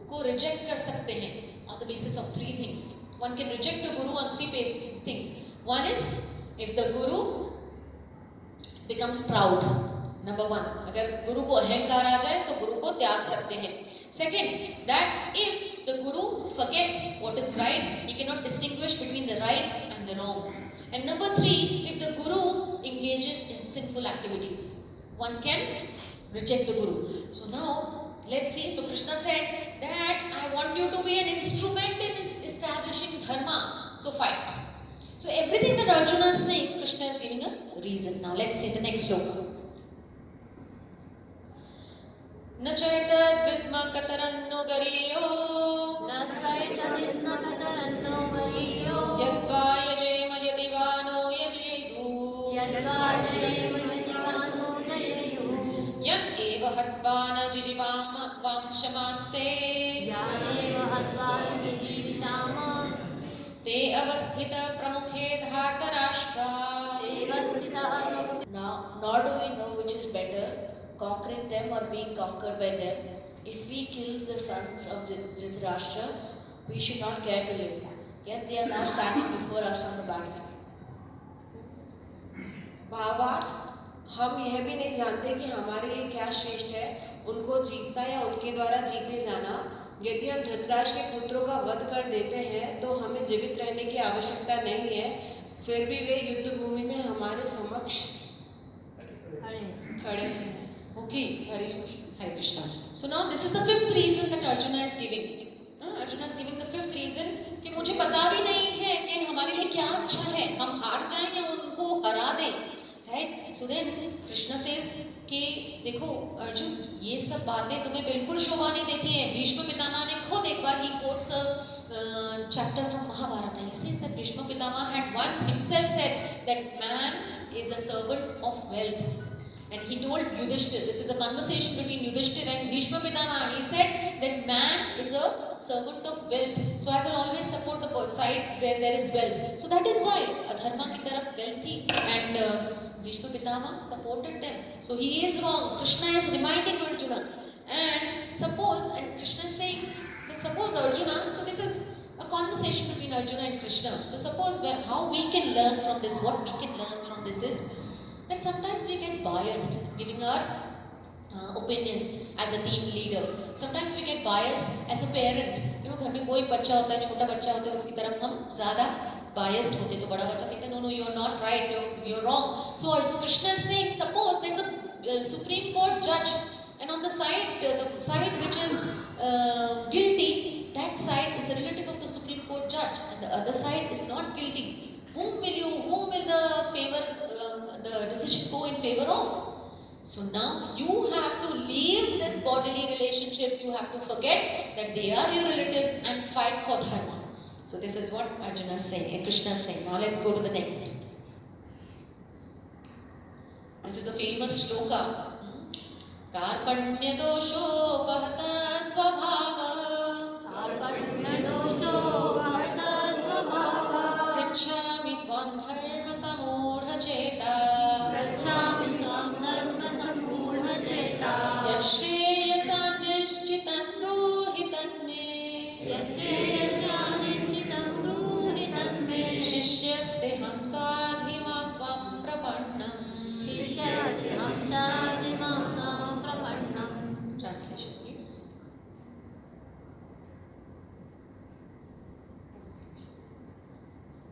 को reject कर सकते हैं on the basis of three things. One can reject a guru on three things. One is if the guru becomes proud. Number one, अगर गुरु को अहंकार आ जाए तो गुरु को त्याग सकते हैं. Second, that if the guru forgets what is right, he cannot distinguish between the right and the wrong. And number three, if the guru engages in sinful activities, one can reject the guru. So now, let's see. So Krishna said that I want you to be an instrument in establishing dharma. So fight. So everything that Arjuna is saying, Krishna is giving a reason. Now let's see the next sloka. न चैतद्विद्म कतरन्नो गरीयो यद्वा यजेम यदिवानो यजयेयु यम् एव हत्वा न जिजीवाम वांशमास्ते ते अवस्थित प्रमुखे धार्तराष्ट्रा. Now, nor do we know which is better, conquering them or being conquered by them. If we kill the sons of Dhritarashtra, we should not care to live. Yet they are now standing before us on the battlefield. भावार्थ हम यह भी नहीं जानते कि हमारे लिए क्या श्रेष्ठ है, उनको जीतना या उनके द्वारा जीते जाना. यदि हम धृतराष्ट्र के पुत्रों का वध कर देते हैं तो हमें जीवित रहने की आवश्यकता नहीं है, फिर भी वे युद्ध भूमि में हमारे समक्ष खड़े हैं. Okay, Hare Krishna. So now this is the fifth reason that Arjuna is giving. Arjuna is giving the fifth reason कि मुझे पता भी नहीं है कि हमारे लिए क्या अच्छा है, हम हार जाएं या उनको हरा दें. Right? So then Krishna says कि देखो अर्जुन, ये सब बातें तुम्हें बिल्कुल शोभा नहीं देती हैं. भीष्म पितामह ने खुद एक बार he quotes a chapter from Mahabharata. He says that Bhishma Pitama had once himself said that man is a servant of wealth. And he told Yudhishthir, this is a conversation between Yudhishthir and Bhishma Pitama. He said that man is a servant of wealth. So I will always support the side where there is wealth. So that is why adharma ki taraf wealthy and Bhishma Pitama supported them. So he is wrong. Krishna is reminding Arjuna. And suppose, and Krishna is saying that suppose Arjuna, so this is a conversation between Arjuna and Krishna. So suppose how we can learn from this, what we can learn from this is that sometimes we get biased giving our opinions as a team leader. Sometimes we get biased as a parent. You know, घर में कोई बच्चा होता है, छोटा बच्चा होता है, उसकी तरफ हम ज़्यादा biased होते हैं. तो बड़ा बच्चा कहता है, no, you are not right, you're wrong. So Krishna is saying, suppose there is a Supreme Court judge, and on the side which is guilty, that side is the relative of the Supreme Court judge, and the other side is not guilty. Whom will the decision go in favor of? So now you have to leave this bodily relationships, you have to forget that they are your relatives and fight for dharma. So this is what Arjuna is saying and Krishna is saying. Now let's go to the next. This is a famous shloka. Karpanya dosho bahata svabhava. Karpanya dosho bahata svabhava. Prichhami tvam dharma samudha cheta. Prichhami tvam dharma samudha cheta. Yashreyasan nishchitam ruhitam me. Yashreyasan nishchitam ruhitam me. Shishyaste hamsadhimam tvam prapannam. Shishyaste hamsadhimam tvam prapannam. Translation, please.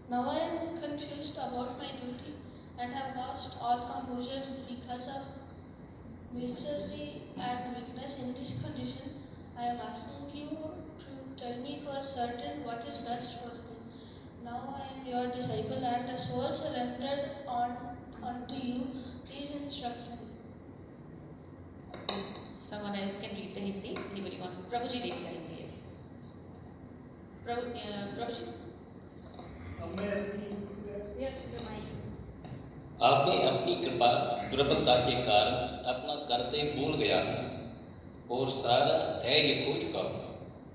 Now I am confused about my duty and have lost all composure because of misery and weakness. In this condition, I am asking you to tell me for certain what is best for me. Now I am your disciple and a soul surrendered unto you. Please instruct me. Someone else can read the Hindi. Anybody want? Prabhuji read करेंगे. Yes. Prabhuji. आपने अपनी कृपा दुर्बलता के कारण अपना कर्तव्य भूल गया और सारा धैर्य खो चुका हूँ.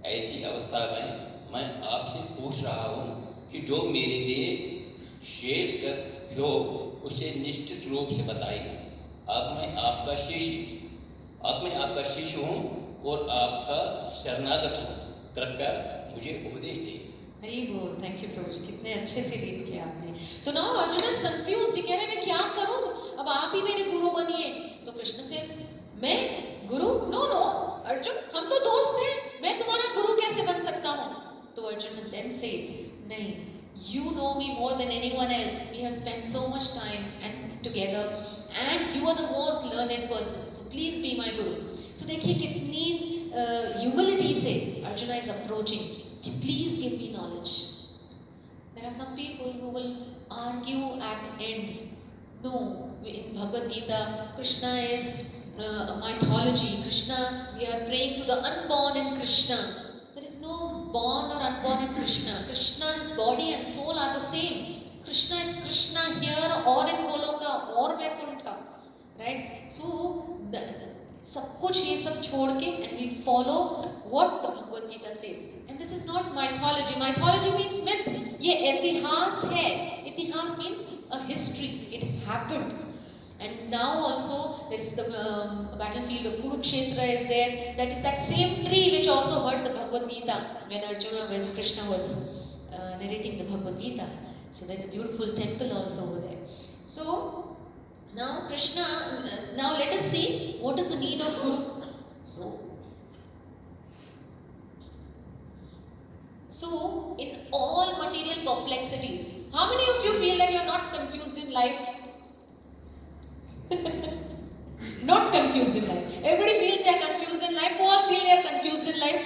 ऐसी अवस्था में मैं आपसे पूछ रहा हूँ कि जो मेरे लिए शेष कर हो उसे निश्चित रूप से बताइए. अब मैं आपका शिष्य हूँ और आपका शरणागत हूँ, कृपया मुझे उपदेश दें। हरी बोल, थैंक यू प्रभु जी, कितने अच्छे से रीड किया आपने। तो नाउ अर्जुन इज कंफ्यूज्ड, कह रहे मैं क्या करूं, अब आप ही मेरे गुरु बनिए। तो कृष्ण सेज, मैं गुरु? नो नो अर्जुन, हम तो दोस्त हैं, मैं तुम्हारा गुरु कैसे बन सकता हूं? तो अर्जुन देन सेज, नहीं, you know me more than anyone else, we have spent so much time and together and you are the most learned person, so please be my guru. So देखिए कितनी humility से Arjuna is approaching, please give me knowledge. There are some people who will argue at the end. No, in Bhagavad Gita, Krishna is a mythology. Krishna, we are praying to the unborn in Krishna. There is no born or unborn in Krishna. Krishna's body and soul are the same. Krishna is Krishna here or in Goloka or Vaikuntha. Right? So, सब कुछ ये सब छोड़ के and we follow what the Bhagavad Gita says. And this is not mythology. Mythology means myth. ये इतिहास है. इतिहास means a history. It happened. And now also there is the battlefield of Kurukshetra is there. That is that same tree which also heard the Bhagavad Gita when Krishna was narrating the Bhagavad Gita. So there's a beautiful temple also over there. So now Krishna, now let us see what is the need of Guru. So in all material perplexities, how many of you feel that you are not confused in life? Not confused in life. Everybody feels they are confused in life. Who all feel they are confused in life?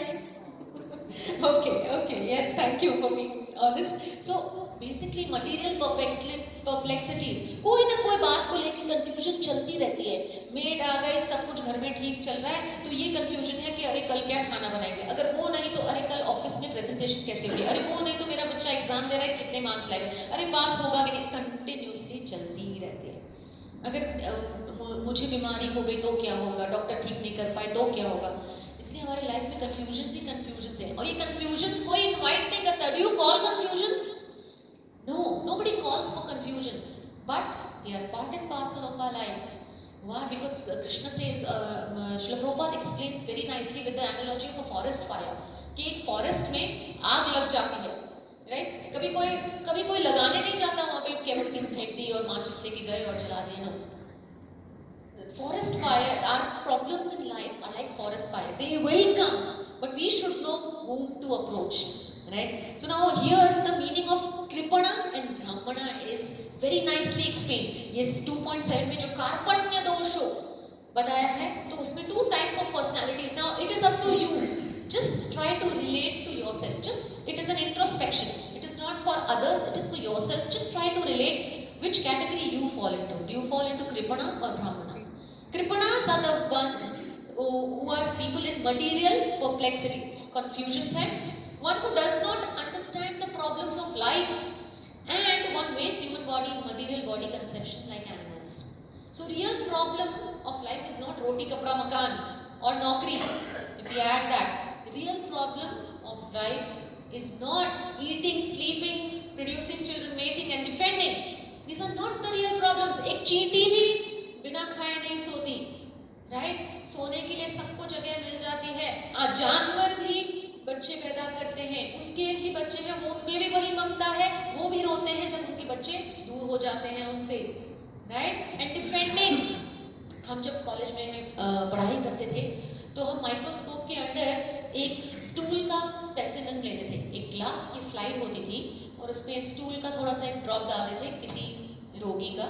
Okay, yes, thank you for being honest. So basically material perplexities, कोई ना कोई बात को लेकर confusion चलती रहती है. Made आ गई, सब कुछ घर में ठीक चल रहा है, तो ये कंफ्यूजन है कि अरे कल क्या खाना बनाएंगे, अगर वो नहीं तो अरे कल ऑफिस में प्रेजेंटेशन कैसे होगी, अरे वो नहीं तो मेरा बच्चा एग्जाम दे रहा है कितने मार्क्स लाएगा, अरे पास होगा कि नहीं, कंटिन्यूसली चलती ही रहती है. अगर मुझे बीमारी हो गई तो क्या होगा, डॉक्टर ठीक नहीं कर पाए तो क्या होगा. इसलिए हमारे लाइफ में कंफ्यूजन्स ही कंफ्यूजन्स है. और ये कंफ्यूजन्स कोई इनवाइट नहीं करता. Do you call confusions? No, nobody calls for confusions, but they are part and parcel of our life. Why? Because Krishna says, Srila Prabhupada explains very nicely with the analogy of a forest fire, कि एक forest में आग लग जाती है, right? कभी कोई लगाने नहीं जाता वहाँ पे, केरोसिन फेंक दी और माचिस लेके गए और जला दिए. No. Forest fire, our problems in life are like forest fire. They will come, but we should know whom to approach. Right? So now here the meaning of Kripana and Brahmana is very nicely explained. Yes, 2.7 में जो कार्पण्य दोषो बताया है, तो उसमें 2 types of personalities. Now it is up to you. Just try to relate to yourself. It is an introspection. It is not for others. It is for yourself. Just try to relate which category you fall into. Do you fall into Kripana or Brahmana? Kripanas are the ones who are people in material perplexity, confusion side. One who does not understand the problems of life, and one wastes human body, material body conception like animals. So real problem of life is not roti kapda makan or naukri. If we add that, the real problem of life is not eating, sleeping, producing children, mating and defending. These are not the real problems. एक चींटी भी बिना खाए नहीं सोती, right? सोने के लिए सबको जगह मिल जाती है. जानवर भी बच्चे पैदा करते हैं, उनके भी बच्चे हैं, वो उनमें भी वही ममता है, वो भी रोते हैं जब उनके बच्चे दूर हो जाते हैं उनसे, राइट? एंड डिफेंडिंग, हम जब कॉलेज में पढ़ाई करते थे तो हम माइक्रोस्कोप के अंदर एक स्टूल का स्पेसिमेन लेते थे. एक ग्लास की स्लाइड होती थी और उसमें स्टूल का थोड़ा सा एक ड्रॉप डालते थे, किसी रोगी का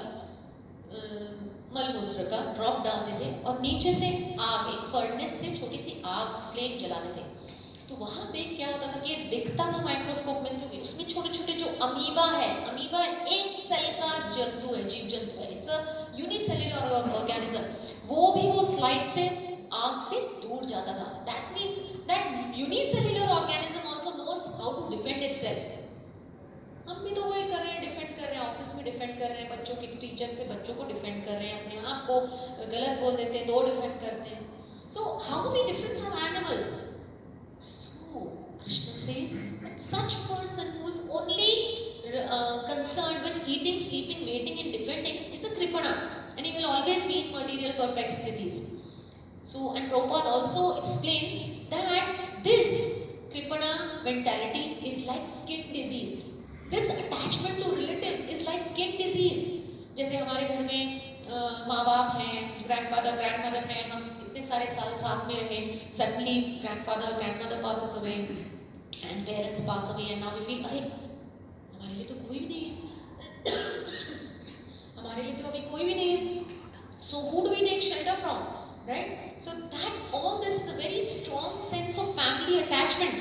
मलमूत्र का ड्रॉप डालते थे और नीचे से आग, एक फर्नेस से छोटी सी आग फ्लेम जलाते थे. तो वहाँ पे क्या होता था कि दिखता था माइक्रोस्कोप में, तो उसमें छोटे छोटे जो अमीबा है, अमीबा एक सेल का जंतु है, जीव जंतु है, इट्स अ यूनिसेल्युलर ऑर्गेनिज्म. वो भी वो स्लाइड से आग से दूर जाता था. That means that unicellular organism also knows how to defend itself. हम भी तो वही कर रहे हैं, डिफेंड कर रहे हैं, ऑफिस में डिफेंड कर रहे हैं, बच्चों की टीचर से बच्चों को डिफेंड कर रहे हैं, अपने आप को गलत बोल देते हैं तो डिफेंड करते हैं. So how are we different from animals? So Krishna says that such person who is only concerned with eating, sleeping, mating and defending is a Kripana, and he will always meet material perplexities. So, and Prabhupada also explains that this Kripana mentality is like skin disease. This attachment to relatives is like skin disease. जैसे हमारे घर में माँ बाप हैं, grandfather grandmother हैं, हम इतने सारे साल साथ में रहे, suddenly grandfather grandmother passes away and parents pass away and now we feel अरे हमारे लिए तो कोई भी नहीं है, हमारे लिए तो अभी कोई भी नहीं है. So who do we take shelter from, right? So that all this is a very strong sense of family attachment.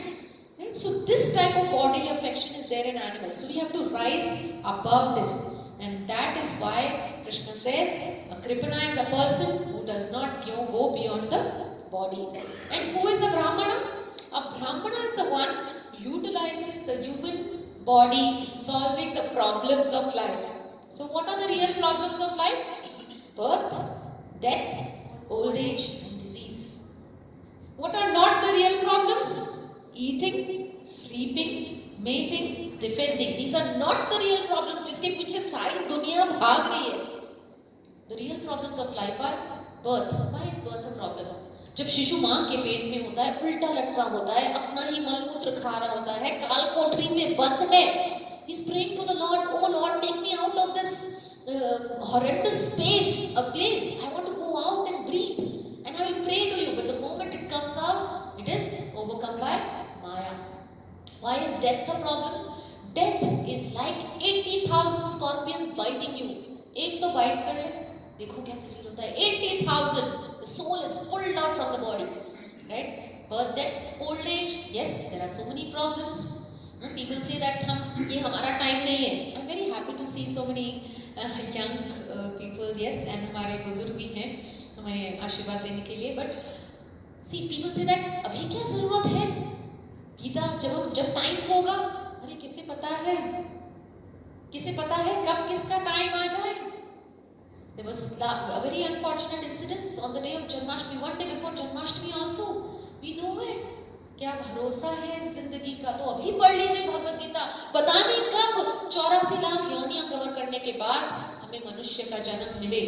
Right? So this type of bodily affection is there in animals. So we have to rise above this. And that is why Krishna says a Kripana is a person who does not go beyond the body. And who is a Brahmana? A Brahmana is the one who utilizes the human body in solving the problems of life. So what are the real problems of life? Birth, death, old age and disease. What are not the real problems? Eating, sleeping, mating, defending. These are not the real problems जिसके पीछे सारी दुनिया भाग रही है. The real problems of life are birth. Why is birth a problem? जब शिशु माँ के पेट में होता है, उल्टा लटका होता है, अपना ही मलमूत्र खा रहा होता है, काल कोठरी में बंद है. He's praying to the Lord, oh Lord, take me out of this horrendous space, a place. I want to go out and breathe, and I will pray to you. But the moment it comes out, it is overcome by Maya. Why is death a problem? Death is like 80,000 scorpions biting you. एक तो bite कर ले, देखो कैसे feel होता है. 80,000. The soul is pulled out from the body, right? Birth, death, old age. Yes, there are so many problems. People say that ये हमारा time नहीं है. I'm very happy to see so many young people. Yes, and हमारे बुजुर्ग भी हैं हमें आशीर्वाद देने के लिए. But see, people say that अभी क्या जरूरत है? गीता जब टाइम होगा, अरे किसे पता है? किसे पता है कब किसका टाइम आ जाए? There was a very unfortunate incident on the day of Janmashtami, one day before Janmashtami also. We know it. क्या भरोसा है इस जिंदगी का? तो अभी पढ़ लीजिए भगवत गीता. पता नहीं कब 84 लाख योनियां कवर करने के बाद हमें मनुष्य का जन्म मिले,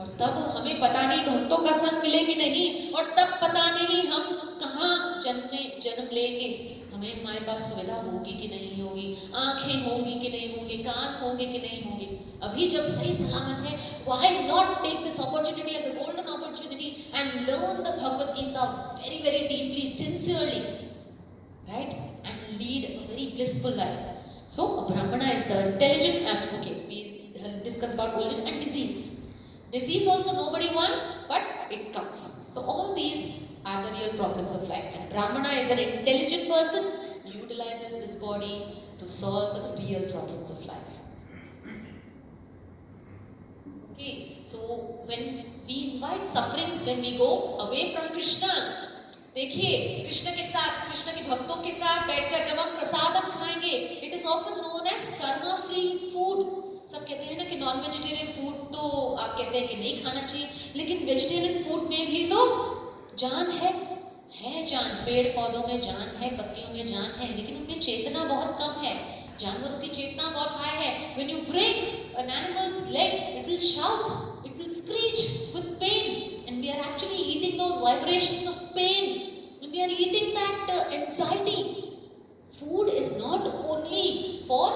और तब हमें पता नहीं भक्तों का संग मिले कि नहीं, और तब पता नहीं हम कहाँ जन्म लेंगे. हमें हमारे पास सुविधा होगी कि नहीं होगी, आंखें होंगी कि नहीं होंगी, कान होंगे कि नहीं होंगे. अभी जब सही सलामत है, why not take this opportunity as a golden opportunity and learn the Bhagavad Gita very, very deeply, sincerely, right? And lead a very blissful life. So a Brahmana is the intelligent. Okay, we discussed about old age and disease. Disease also nobody wants, but it comes. So all these are the real problems of life. And Brahmana is an intelligent person, utilizes this body to solve the real problems of life. Okay, so when we invite sufferings, when we go away from Krishna, देखिए कृष्ण के साथ, कृष्ण के भक्तों के साथ बैठकर जब हम प्रसादम खाएंगे, it is often known as karma free food. सब कहते हैं ना कि नॉन वेजिटेरियन फूड तो आप कहते हैं कि नहीं खाना चाहिए, लेकिन वेजिटेरियन फूड में भी तो जान है जान. पेड़ पौधों में जान है, पत्तियों में जान है, लेकिन उनमें चेतना बहुत कम है. जानवरों की चेतना बहुत हाई है. When you break an animal's leg, it will shout, it will screech with pain, and we are actually eating those vibrations of pain, and we are eating that anxiety. Food is not only for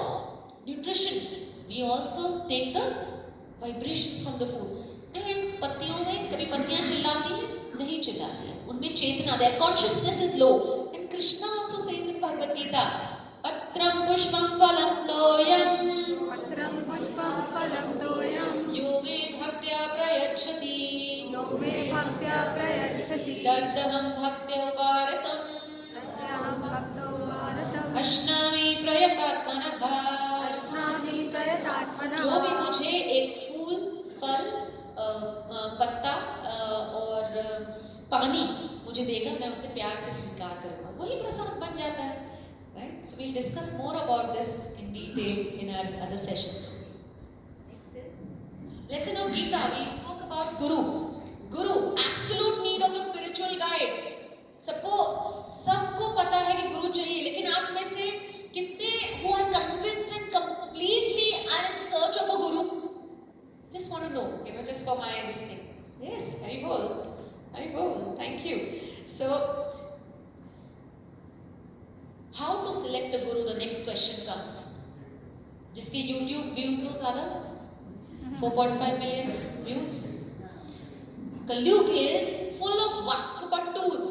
nutrition, we also take the vibrations from the food. And पत्तियों में कभी पत्तियां चिल्लाती हैं, नहीं चिल्लाती हैं, उनमें चेतना, their consciousness is low. And Krishna also says in Bhagavad Gita, Patram pushpam phalam toyam, Patram pushpam phalam toyam, yo me bhaktya prayachati, yo me bhaktya prayachati, taddaham bhaktya uparatam, taddaham bhakta uparatam, ashnami prayatatmanabha. ashnami prayatatmanabha. जो भी मुझे एक फूल, फल, पत्ता और पानी मुझे देगा, मैं उसे प्यार से स्वीकार करूंगा, वही प्रसाद बन जाता है. Right? So we'll discuss more about this in detail in our other sessions. Next is Lesson of Gita. We spoke about Guru. Guru, absolute need of a spiritual guide. सबको पता है कि गुरु चाहिए, लेकिन आप में से कितने who are convinced and completely are in search of a guru? Just want to know, just for my respect a guru, the next question comes. जिसके YouTube views हो ज़्यादा 4.5 million views. Kalyug is full of vakpattus,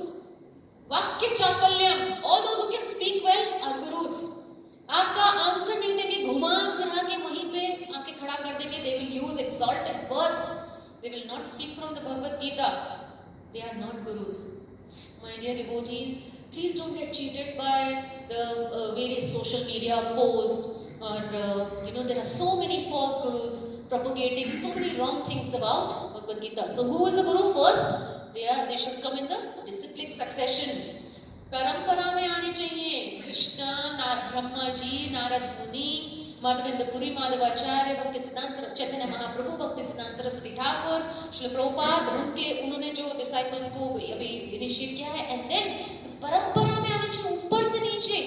vakya chapalyam. All those who can speak well are gurus. आपका answer नहीं देंगे, घुमा फिरा के वहीं पे आके खड़ा कर देंगे. They will use exalted words. They will not speak from the Bhagavad Gita. They are not gurus. My dear devotees, please don't get cheated by the various social media posts. Or there are so many false gurus propagating so many wrong things about Bhagavad Gita. So who is a guru first? They should come in the disciplic succession. परंपरा में आनी चाहिए. कृष्णा, ब्रह्मा जी, नारद मुनि, माधवेंद्रपुरी, माधवाचार्य, भक्ति सिद्धांत सरस्वती, चैतन्य महाप्रभु, भक्ति सिद्धांत सरस्वती ठाकुर, श्रील प्रभुपाद, उन्होंने जो डिसाइपल्स को अभी इनिशिएट किया है. एंड देन परंपरा में आनी चाहिए, ऊपर से नीचे,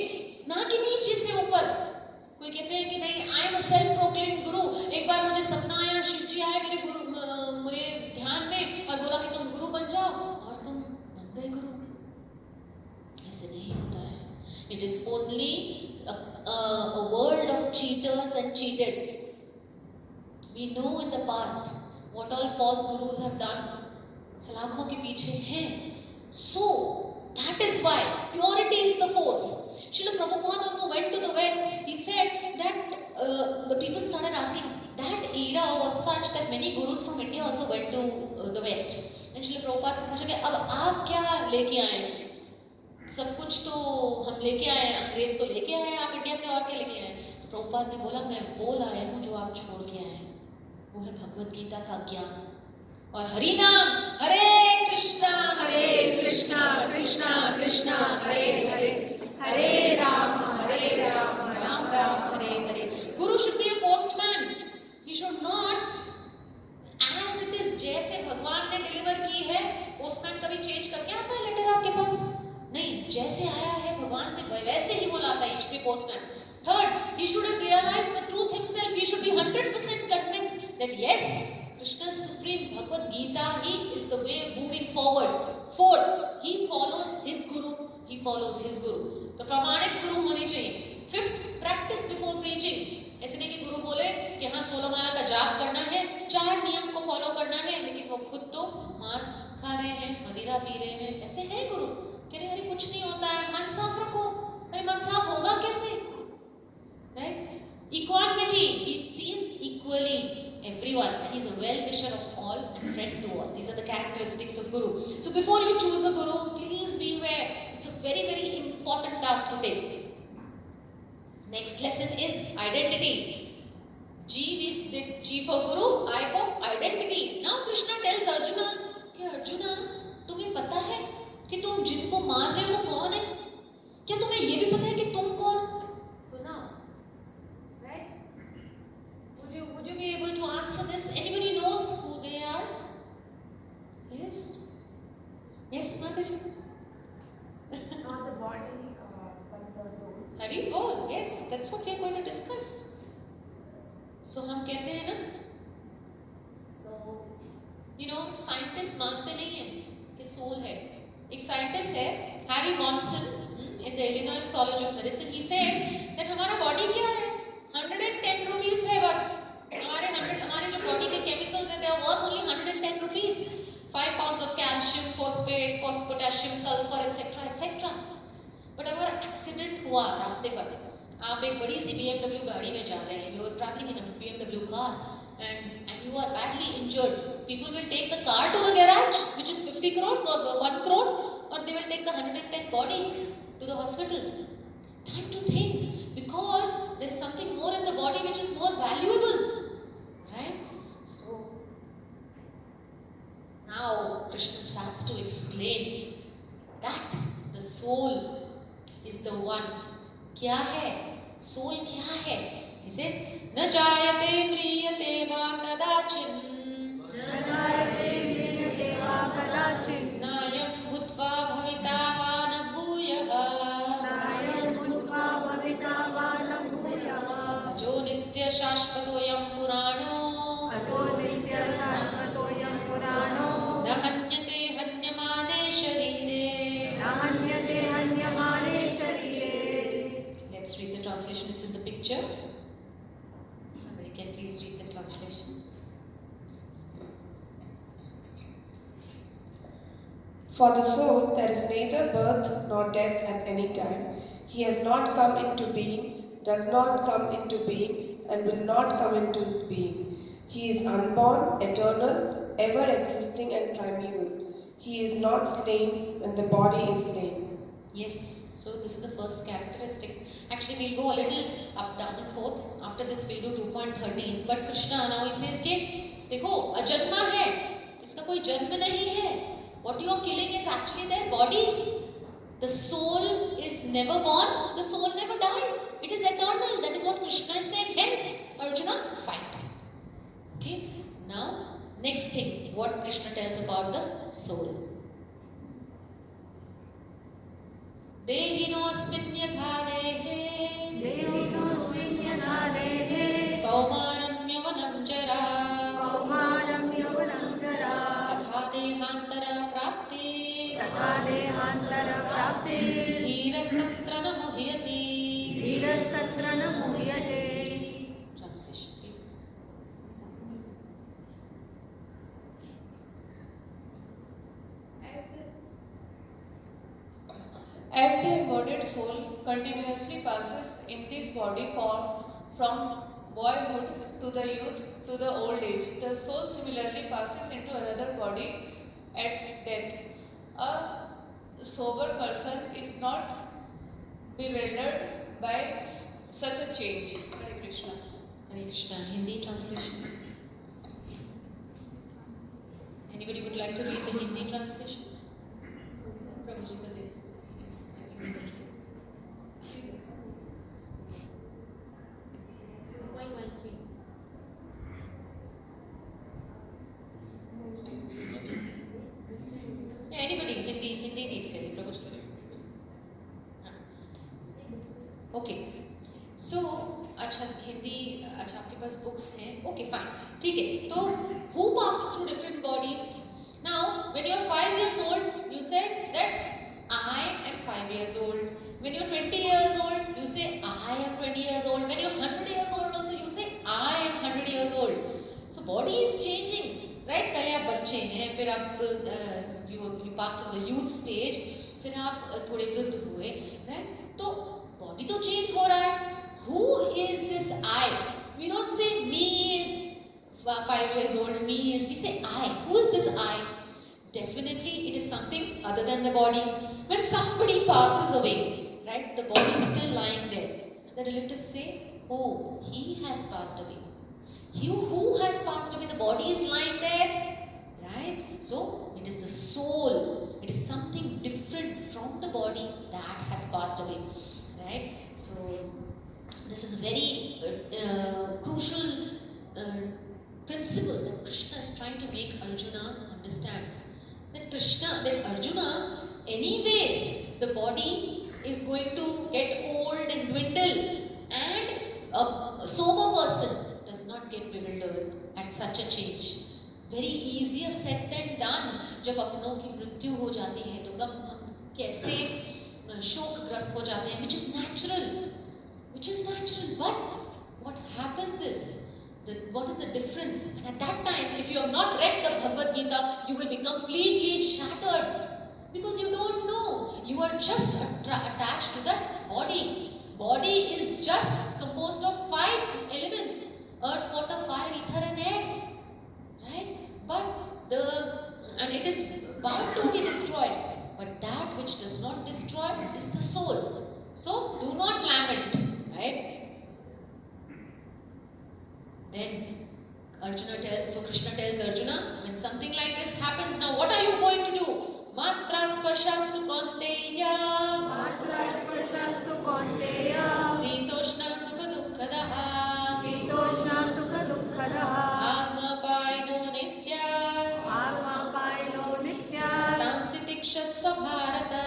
ना कि नीचे से ऊपर. कोई कहते हैं कि नहीं, I am a self proclaimed गुरु. एक बार मुझे सपना आया, शिव जी आए मेरे ध्यान में और बोला कि तुम गुरु बन जाओ, और तुम बन गए गुरु. ऐसे नहीं होता है. It is only a world of cheaters and cheated. We know in the past what all false gurus have done. सलाखों के पीछे हैं. So that is why purity is the force. Srila Prabhupada also went to the West. He said that the people started asking. That era was such that many gurus from India also went to the West. And Srila Prabhupada ने पूछा कि अब आप क्या लेके आए हैं? सब कुछ तो हम लेके आए हैं, अंग्रेज तो लेके आए हैं, आप इंडिया से और क्या लेके आए हैं? तो प्रभुपाद ने बोला, मैं वो लाया हूँ जो आप छोड़ के आए हैं. वो है भगवत गीता का ज्ञान और हरि नाम. हरे कृष्णा कृष्णा कृष्णा हरे हरे, हरे राम राम राम हरे हरे. Guru should be a postman. He should not, as it is, जैसे भगवान ने डिलीवर की है, पोस्टमैन कभी चेंज करके आता है लेटर आपके पास? नहीं, जैसे आया है भगवान से वैसे ही वो लाता है. each postman. Third, he should have realized the truth himself. He should be 100% convinced that yes, Krishna's supreme Bhagavad Gita, he is the way moving forward. Fourth, he follows his guru. तो प्रामाणिक गुरु होने चाहिए. Fifth, practice before preaching. ऐसे नहीं कि गुरु बोले कि हाँ 16 माला का जाप करना है, 4 नियम को फॉलो करना है, लेकिन वो खुद तो मांस खा रहे हैं, मदिरा पी रहे हैं. ऐसे है गुरु. कह रहे अरे कुछ नहीं होता है, मन साफ रखो. अरे मन साफ होगा कैसे? Right? Equanimity. He sees equally everyone and he's a well-wisher of all and friend to all. These are the characteristics of Guru. So before you choose a Guru, please be aware. It's a very, very important task to take. Next lesson is identity. G for Guru, I for identity. Now Krishna tells Arjuna कि अर्जुना तुम्हें पता है कि तुम जिनको मान रहे हो वो कौन है? क्या तुम्हें ये भी पता है कि तुम कौन? So now, right? Would you be able to answer this? Anybody knows who they are? Yes. Yes, Mataji. Not the body, but the soul. Hari Bol. Yes, that's what we are going to discuss. So हम कहते हैं ना, scientist मानते नहीं है कि soul है. एक साइंटिस्ट है Harry monsoon in the Illinois College of Medicine. He says that हमारा बॉडी क्या है? 110 रुपीस है बस. हमारे जो बॉडी के केमिकल्स हैं, they are worth only 110 rupees. 5 pounds of calcium, phosphate, potassium, sulfur, etc. But अगर एक्सीडेंट हुआ रास्ते पर, आप एक बड़ी सी BMW गाड़ी में जा रहे हैं, you are traveling in a BMW car and you are badly injured, people will take the car to the garage which is 50 crores or 1 crore, or they will take the 110 body to the hospital. Time to think, because there is something more in the body which is more valuable, right? So now Krishna starts to explain that the soul is the one. क्या है soul? क्या है? He says न जायते म्रियते वा कदाचिन, न जायते म्रियते वा कदाचिन, नायं भूत्वा भविता वा न भूयः, नायं भूत्वा भविता वा न भूयः, अजो नित्य शाश्वतोऽयं पुराणो, अजो नित्य शाश्वतोऽयं पुराणो, न हन्यते हन्यमाने शरीरे, न हन्यते हन्यमाने शरीरे. Let's For the soul, there is neither birth nor death at any time. He has not come into being, does not come into being, and will not come into being. He is unborn, eternal, ever existing and primeval. He is not slain when the body is slain. Yes, so this is the first characteristic. Actually, we'll go a little up, down and forth. After this, we'll do 2.13. But Krishna now he says कि देखो अजन्मा है, इसका कोई जन्म नहीं है. What you are killing is actually their bodies. The soul is never born, the soul never dies. It is eternal. That is what Krishna is saying. Hence, Arjuna, fight. Okay, now, next thing, what Krishna tells about the soul. Dehinosmin yatha dehe, Dehinosmin yatha dehe, Kaumaram yavanam jara, Kaumaram yavanam jara, Tatha dehantara prapti, Tatha dehantara prapti, Dhirastatra na muhyati. Dhirastatra na muhyate. Translation, please. As the embodied soul continuously passes in this body form from boyhood to the youth to the old age, the soul similarly passes into another body at death. A sober person is not bewildered by such a change. Hare Krishna. Hare Krishna. Hindi translation. Anybody would like to read the Hindi translation? Prabhuji, yeah, anybody, Hindi read करिए, Prabhuji. Okay. So, अच्छा हिंदी अच्छा आपके पास books हैं, okay fine, ठीक है. तो who passes through different bodies? Now, when you're 5 years old, you said that I am 5 years old. When you're 20 years old, you say I am 20 years old. When you're 100 years old, also you say I am 100 years old. So body is changing, right? पहले आप बच्चे हैं, फिर आप you pass through the youth stage, फिर आप थोड़े वृद्ध हुए, right? तो body तो change हो रहा है. Who is this I? We don't say me is 5 years old, me is, we say I. Who is this I? Definitely it is something other than the body. When somebody passes away, right, the body is still lying there. The relatives say, oh, he has passed away. Who has passed away? The body is lying there, right? So it is the soul. It is something different from the body that has passed away, right? So this is a very crucial principle that Krishna is trying to make Arjuna understand. That Arjuna, anyways, the body is going to get old and dwindle, and a sober person does not get bewildered at such a change. Very easier said than done. जब अपनों की मृत्यु हो जाती है तो तब हम कैसे शोकग्रस्त हो जाते हैं, which is natural. But what happens is, what is the difference? And at that time, if you have not read the Bhagavad Gita, you will be completely shattered. Because you don't know. You are just attached to that body. Body is just composed of 5 elements. Earth, water, fire, ether and air. Right? And it is bound to be destroyed. But that which does not destroy is the soul. So, do not lament. Right? Then Krishna tells Arjuna, when something like this happens, now what are you going to do? Matra sparshastu kaunteya, Matra sparshastu kaunteya, Sitoshna sukha dukkadaha, Sitoshna sukha dukkadaha, Atma paino nityas, Atma pailo nityas, Tam stitikshasva bharata.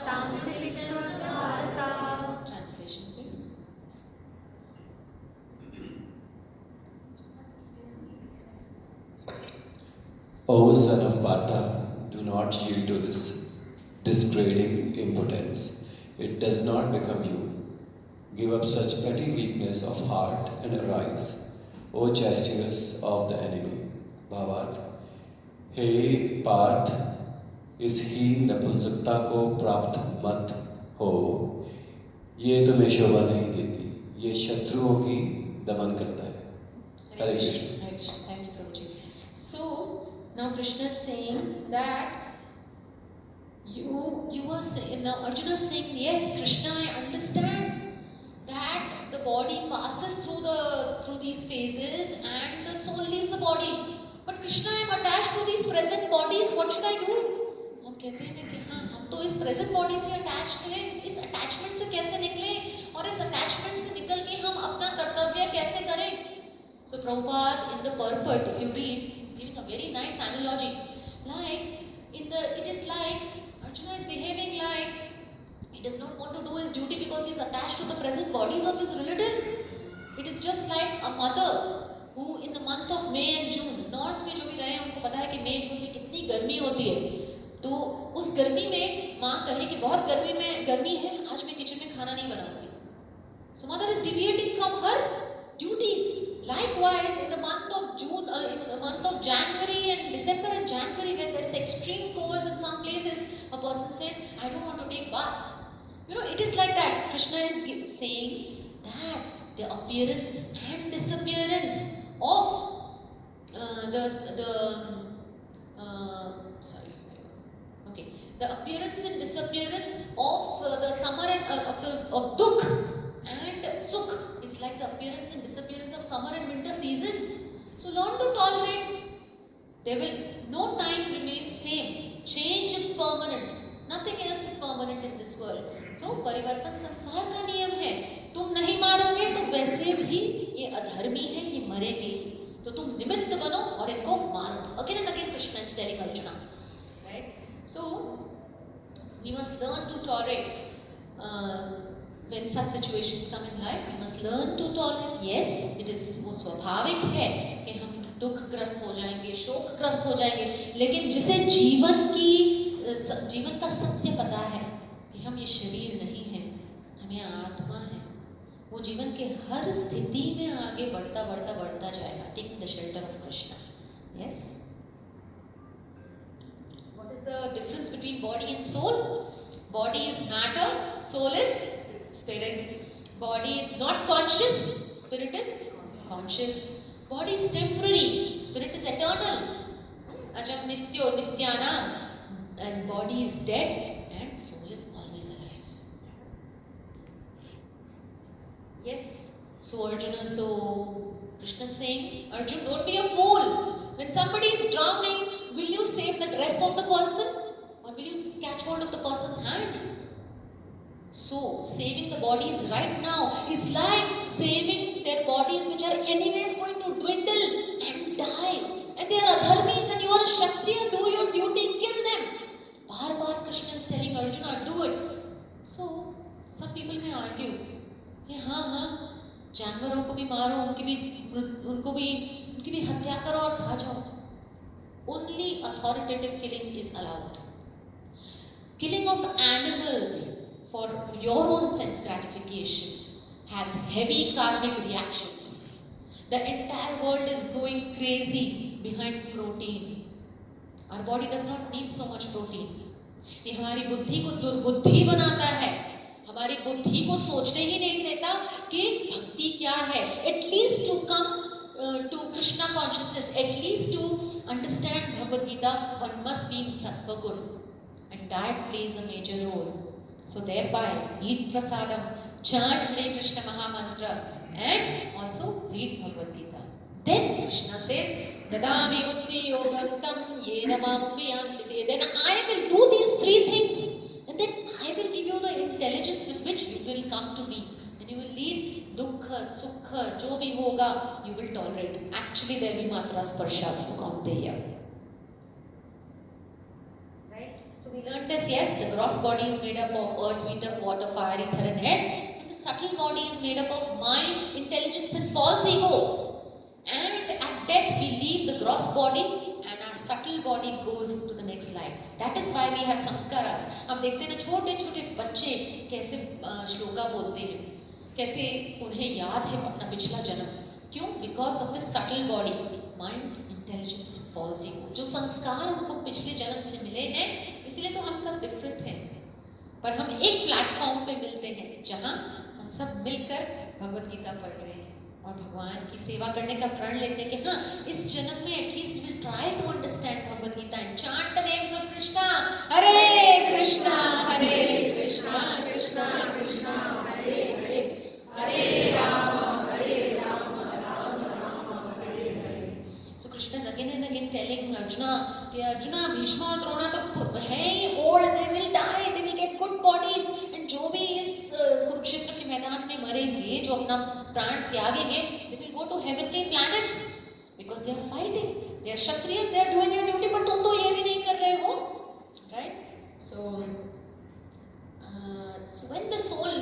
Tam stitikshasva bharata. Translation, please. O son of Partha, do not yield to this degrading impotence. It does not become you. Give up such petty weakness of heart and arise, O chastisers of the enemy. Bhavat. Hey Parth, इस हीन नपुंसकता को प्राप्त मत हो। ये तुम्हें शोभा नहीं देती, ये शत्रुओं की दमन करता है। हरे Krishna. Hare Krishna. Thank you, Prabhuji. So now Krishna is saying that you are saying, now Arjuna is saying, yes, Krishna, I understand that the body passes through these phases and the soul leaves the body. But Krishna, I am attached to these present bodies. What should I do? हम कहते हैं ना कि हाँ, हम तो इस present body से attached हैं. इस attachment से कैसे निकले और इस attachment से निकल के हम अपना कर्तव्य कैसे करें? So Prabhupada in the purport, if you read, is giving a very nice analogy. It is like Arjuna is behaving like he does not want to do his duty because he is attached to the present bodies of his relatives. It is just like a mother who in the month of May and June, North में जो भी रहे हैं उनको पता है कि May June में कितनी गर्मी होती है. तो उस गर्मी में माँ कहे कि बहुत गर्मी है, आज मैं किचन में खाना नहीं बनाऊंगी. So mother is deviating from her duties. Likewise, in the month of June, in the month of January and December and January, when there is extreme colds in some places, a person says, I don't want to take bath. You know, it is like that. Krishna is saying that the appearance and disappearance of the appearance and disappearance of the summer and of Dukh and Sukh is like the appearance and disappearance of summer and winter seasons. So learn to tolerate. No time remains same. Change is permanent. Nothing else is permanent in this world. So परिवर्तन संसार का नियम है. तुम नहीं मारोगे तो वैसे भी ये अधर्मी है, ये मरेंगे. तो तुम निमित्त बनो और इनको मारो. Again and again Krishna is telling Arjuna. Right? So we must learn to tolerate. When such situations come in life, we must learn to tolerate. Yes, it is वो स्वाभाविक है कि हम दुखग्रस्त हो जाएंगे, शोकग्रस्त हो जाएंगे. लेकिन जिसे जीवन का सत्य पता है कि हम ये शरीर नहीं है, हम ये आत्मा है, वो जीवन के हर स्थिति में आगे बढ़ता जाएगा. Take the shelter of Krishna. Yes. What is the difference between body and soul? Body is matter, soul is spirit. Body is not conscious, spirit is conscious. Body is temporary, spirit is eternal. Ajam nityo nityanam. And body is dead and soul is always alive. Yes. So Arjuna, Krishna is saying, Arjuna, don't be a fool. When somebody is drowning, will you save the rest of the person? Or will you catch hold of the person's hand? So, saving the bodies right now is like saving their bodies which are anyways going to dwindle and die. And they are adharmis and you are a Kshatriya, do your duty, kill them. Bar Krishna is telling Arjuna, do it. So, some people may argue, कि हाँ, जानवरों को भी मारो, उनकी भी हत्या करो और खा जाओ. Only authoritative killing is allowed. Killing of animals for your own sense gratification has heavy karmic reactions. The entire world is going crazy behind protein. Our body does not need so much protein. ये हमारी बुद्धि को दुर्बुद्धि बनाता है. हमारी बुद्धि को सोचने ही नहीं देता कि भक्ति क्या है. At least to come to Krishna consciousness, at least to understand Bhagavad Gita, one must be in Sattva Gun. And that plays a major role. So thereby, eat prasadam, chant Hare Krishna Mahamantra, and also read Bhagavad Gita. Then Krishna says, Dadami Buddhi Yogarutam Yena Mamupiyantite. Then I will do these three things. And then I will give you the intelligence with which you will come to me. And you will lead dukkha, sukha, jo bhi hoga, you will tolerate. Actually, there will be matra sparshas to Kaunteya. So we learned this, yes, the gross body is made up of earth, water, fire, ether and head. And the subtle body is made up of mind, intelligence and false ego. And at death we leave the gross body and our subtle body goes to the next life. That is why we have samskaras. हम देखते हैं ना छोटे बच्चे कैसे श्लोका बोलते हैं, कैसे उन्हें याद है अपना पिछला जन्म. क्यों? Because of this subtle body, mind, intelligence and false ego. जो संस्कार उनको पिछले जन्म से मिले हैं, इसीलिए तो हम सब डिफरेंट हैं, पर हम एक प्लेटफॉर्म पे मिलते हैं जहाँ हम सब मिलकर भगवत गीता पढ़ रहे हैं और भगवान की सेवा करने का प्रण लेते हैं कि हाँ, इस जन्म में at least we will try to understand Bhagavad Gita and chant the names of Krishna, Hare Krishna Krishna Krishna Krishna Hare Hare, Hare Ram Ram Ram Hare Hare. So Krishna is again and again telling Arjuna कि Arjuna, Bhishma और द्रोणा तो हैं ही old, they will die, they will get good bodies, and जो भी इस कुरुक्षेत्र के मैदान में मरेंगे, जो अपना प्राण त्यागेंगे, they will go to heavenly planets because they are fighting, they are Kshatriyas, they are doing your duty, but तुम तो ये भी नहीं कर रहे हो, right? So when the soul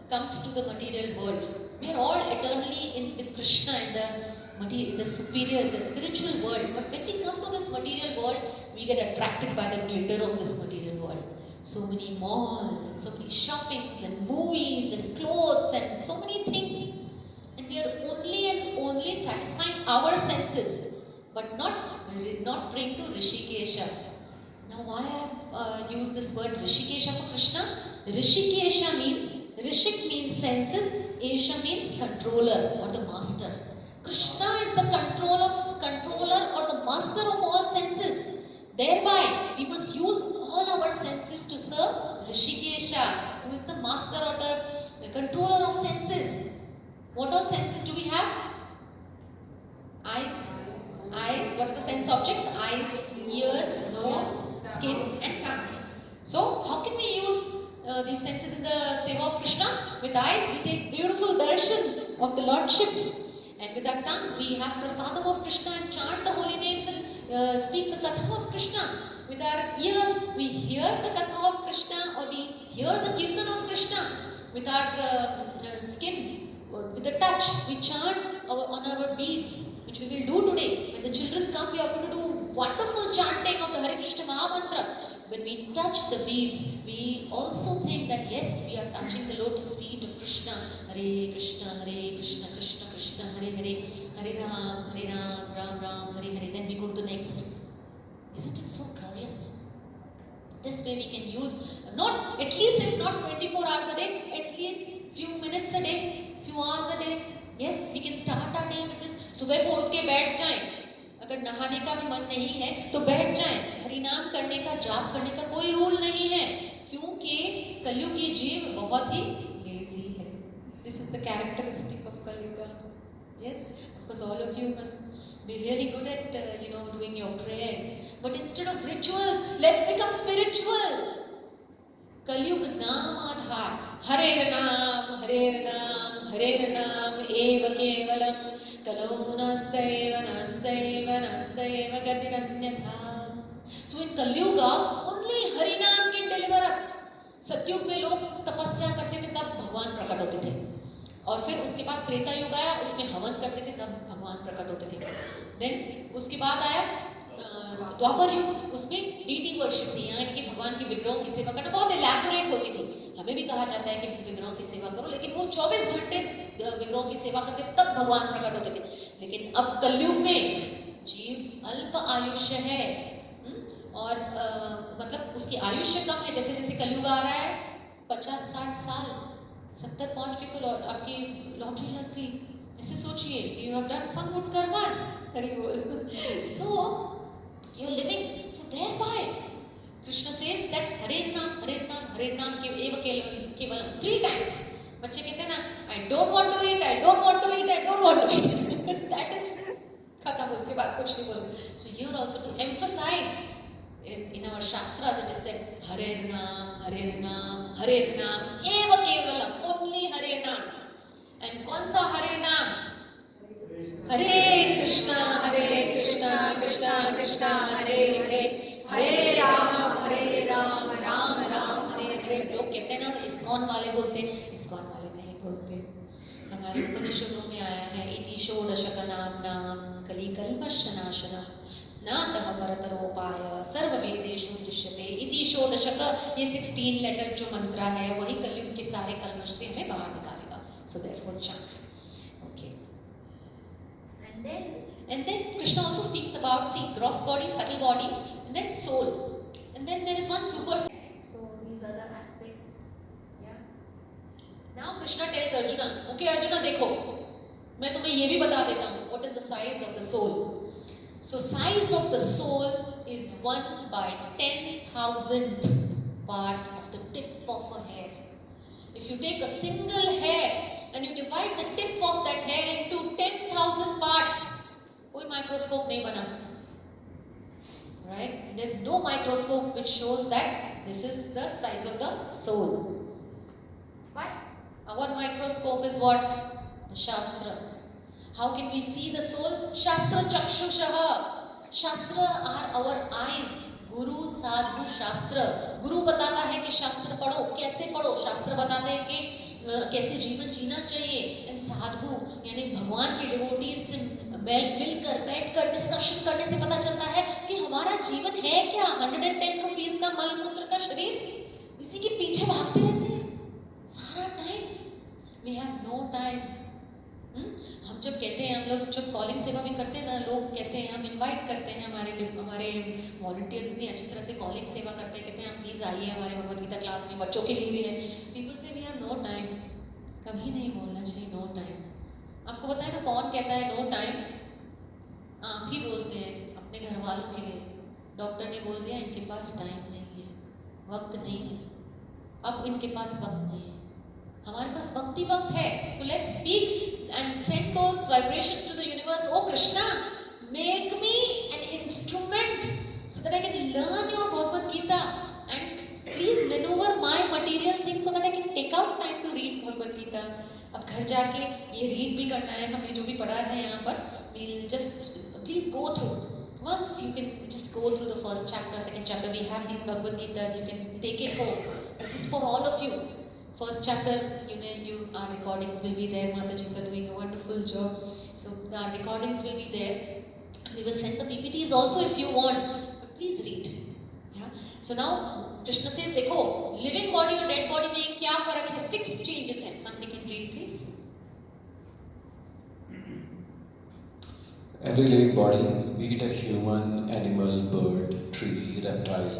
comes to the material world, we are all eternally with Krishna in the superior, the spiritual world. But when we come to this material world, we get attracted by the glitter of this material world. So many malls and so many shoppings and movies and clothes and so many things. And we are only and only satisfying our senses, but not praying to Rishikesha. Now why I have used this word Rishikesha for Krishna? Rishikesha means, Rishik means senses, Esha means controller or the master. Krishna is the controller or the master of all senses. Thereby, we must use all our senses to serve Rishikesha, who is the master or the controller of senses. What all senses do we have? Eyes. What are the sense objects? Eyes, ears, nose, skin and tongue. So, how can we use these senses in the seva of Krishna? With eyes, we take beautiful darshan of the lordships. And with our tongue, we have prasadam of Krishna and chant the holy names and speak the katha of Krishna. With our ears, we hear the katha of Krishna or we hear the kirtan of Krishna. With our skin, with the touch, we chant on our beads, which we will do today. When the children come, we are going to do wonderful chanting of the Hare Krishna Maha Mantra. When we touch the beads, we also think that yes, we are touching the lotus feet of Krishna. Hare Krishna, Krishna Krishna, Hare Hare, Hare Ram, Ram Ram, Hare Hare. Then we go to the next. Isn't it so glorious? This way we can use, not at least if not 24 hours a day, at least few minutes a day, few hours a day. Yes, we can start our day with this. सुबह को उठ के बैठ जाएं. अगर नहाने का भी मन नहीं है तो बैठ जाएं. हरिनाम करने का, जाप करने का कोई रूल नहीं है, क्योंकि कलयुगी जीव बहुत ही लेजी है. This is the characteristic of Kali-yuga. Yes, of course, all of you must be really good at doing your prayers. But instead of rituals, let's become spiritual. Kali-yuga naam aadhar. Hare Naam, Hare Naam, Hare Naam, eva kevalam. Kalau nastaiva, nastaiva, nastaiva gatiranyatha. So in Kali-yuga, only Harinam can deliver us. सत्युग में लोग तपस्या करते थे, तब भगवान प्रकट होते थे. और फिर उसके बाद त्रेता युग आया, उसमें हवन करते थे, तब भगवान प्रकट होते थे. देन उसके बाद आया द्वापर युग, उसमें डीटी वर्शिप थी, यानी कि भगवान की विग्रहों की सेवा करना बहुत इलैबोरेट होती थी. हमें भी कहा जाता है कि विग्रहों की सेवा करो, लेकिन वो 24 घंटे विग्रहों की सेवा करते, तब भगवान प्रकट होते थे. लेकिन अब कलयुग में जीव अल्प आयुष्य है, और मतलब उसकी आयुष्य कम है. जैसे जैसे कलयुग आ रहा है, 50-60 साल, 70 पहुंच के तो आपकी लॉटरी लग गई. ऐसे सोचिए, you have done some good karmas, so you are living. So thereby Krishna says that Hare Nam, Hare Nam, Hare नाम के एव केवलम 3 टाइम्स. बच्चे कहते हैं ना, I don't want to eat, I don't want to eat, I don't want to eat. That is खत्म, उसके बाद कुछ नहीं बोल सकते. So here also to emphasise in our shastras it is said Hare Naam, Hare Naam, Hare Naam, eva kevalam, only Hare Naam. And kaun sa Hare Naam? Hare Krishna, Krishna Krishna, Hare Hare, Hare Ram, Ram Ram, Hare Hare. लोग कहते हैं ना, ISKCON वाले बोलते हैं, ISKCON वाले नहीं बोलते. हमारे उपनिषदों में आया है, इति षोडशक नाम कली कल्मषनाशनः नातः परतरोपाय सर्ववेदेषु दृश्यते. इति षोडशक, ये 16 लेटर जो मंत्र है, वही कलयुग के सारे कल्मष से हमें बाहर निकालेगा. So therefore chant. Okay. And then Krishna also speaks about, see, gross body, subtle body, and then soul. And And then there is one super. So these are the aspects. Yeah. Now Krishna tells Arjuna, okay Arjuna देखो, मैं तुम्हें ये भी बता देता हूँ, what is the size of the soul? So size of the soul is 1/10,000th part of the tip of a hair. If you take a single hair and you divide the tip of that hair into 10,000 parts, कोई microscope नहीं बना, right? There's no microscope which shows that this is the size of the soul. But our microscope is what? The Shastra. How can we see the soul? Shastra Chakshushaha. Shastra are our eyes. Guru, Sadhu, Shastra. Guru बताता है कि शास्त्र पढ़ो, कैसे पढ़ो? शास्त्र बताते हैं कि कैसे जीवन जीना चाहिए. And साधु यानी भगवान के डिवोटीज से मिलकर बैठकर डिस्कशन करने से पता चलता है कि हमारा जीवन है क्या. 110 रुपीस का मलमूत्र का शरीर, इसी के पीछे भागते रहते हैं सारा time. We have no time. हम जब कहते हैं, हम लोग जब कॉलिंग सेवा भी करते हैं ना, लोग कहते हैं, हम इनवाइट करते हैं, हमारे वॉलंटियर्स इतनी अच्छी तरह से कॉलिंग सेवा करते हैं, कहते हैं आप प्लीज़ आइए हमारे भगवद गीता क्लास में, बच्चों के लिए भी है. पीपल से वी हैव नो टाइम. कभी नहीं बोलना चाहिए नो टाइम. आपको पता है ना कौन कहता है नो टाइम? आप ही बोलते हैं अपने घर वालों के लिए. डॉक्टर ने बोल दिया इनके पास टाइम नहीं है, वक्त नहीं है, अब इनके पास वक्त नहीं है. हमारे पास वक्त ही वक्त है. So let's speak and send those vibrations to the universe. Oh Krishna, make me an instrument so that I can learn your Bhagavad Gita, and please maneuver my material things so that I can take out time to read Bhagavad Gita. अब घर जाके ये read भी करना है, हमने जो भी पढ़ा है यहाँ पर. We'll just please go through. Once you can just go through the first chapter, second chapter. We have these Bhagavad Gitas. You can take it home. This is for all of you. First chapter, our recordings will be there. Mataji are doing a wonderful job. So our recordings will be there. We will send the PPTs also if you want. But please read. Yeah. So now Krishna says, देखो, living body और dead body में क्या फर्क है? 6 changes हैं. Somebody can read, please. Every living body, be it a human, animal, bird, tree, reptile,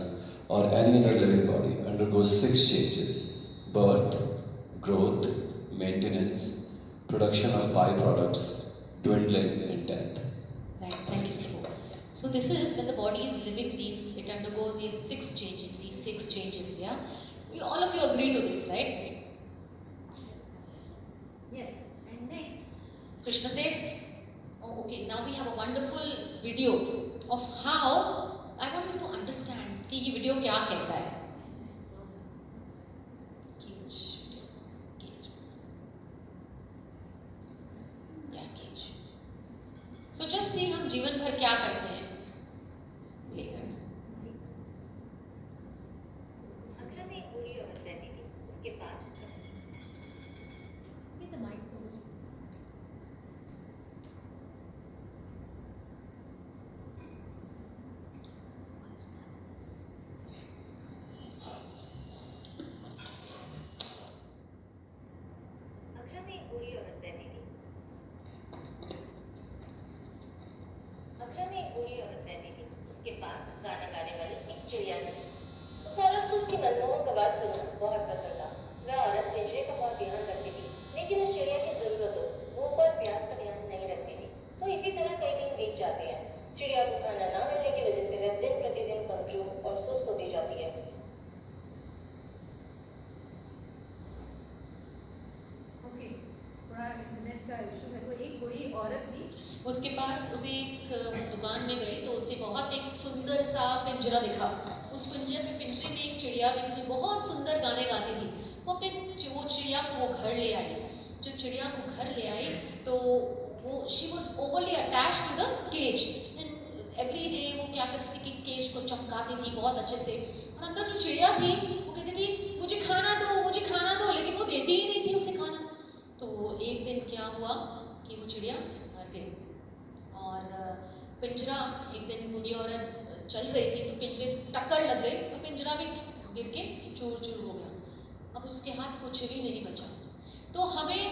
or any other living body, undergoes 6 changes. Birth, growth, maintenance, production of byproducts, dwindling, and death. Right, thank you. So this is when the body is living, it undergoes these 6 changes, yeah? All of you agree to this, right? Yes. And next, Krishna says, oh, okay, now we have a wonderful video of how, I want you to understand कि ये video क्या कहता है. So just see हम जीवन भर क्या करते हैं. लेकर अगला में एक बूढ़ी औरत रहती थी. उसके पास गाना गाने वाली एक चिड़िया थी. उस औरत को उसकी मनमोहक आवाज सुनना बहुत पसंद था. वह औरत पिंजरे का बहुत ध्यान रखती थी, लेकिन उस चिड़िया की जरूरतों, भूख और प्यास का ध्यान नहीं रखती थी. तो इसी तरह कई दिन बीत जाते हैं. चिड़िया को खाना न मिलने की वजह से वह दिन प्रतिदिन कमजोर और सुस्त होती जाती है. ओके, थोड़ा इंटरनेट का इशू है. तो एक बूढ़ी औरत थी, उसके पास उसे एक दुकान में गई तो उसे बहुत एक सुंदर सा पिंजरा दिखा. उस पिंजरे में एक चिड़िया दिखी थी, बहुत सुंदर गाने गाती थी. वो चिड़िया को वो घर ले आई. जब चिड़िया को घर ले आई तो वो she was overly attached to the cage. And every day वो क्या करती थी कि केज को चमकाती थी बहुत अच्छे से. और अंदर जो चिड़िया थी वो कहती थी मुझे खाना दो, लेकिन वो देती ही नहीं थी उसे खाना. तो एक दिन क्या हुआ कि वो चिड़िया मर गई. और पिंजरा, एक दिन बूढ़ी औरत चल रही थी तो पिंजरे से टक्कर लग गई तो पिंजरा भी गिर के चूर चूर हो गया. अब उसके हाथ कुछ भी नहीं बचा. तो हमें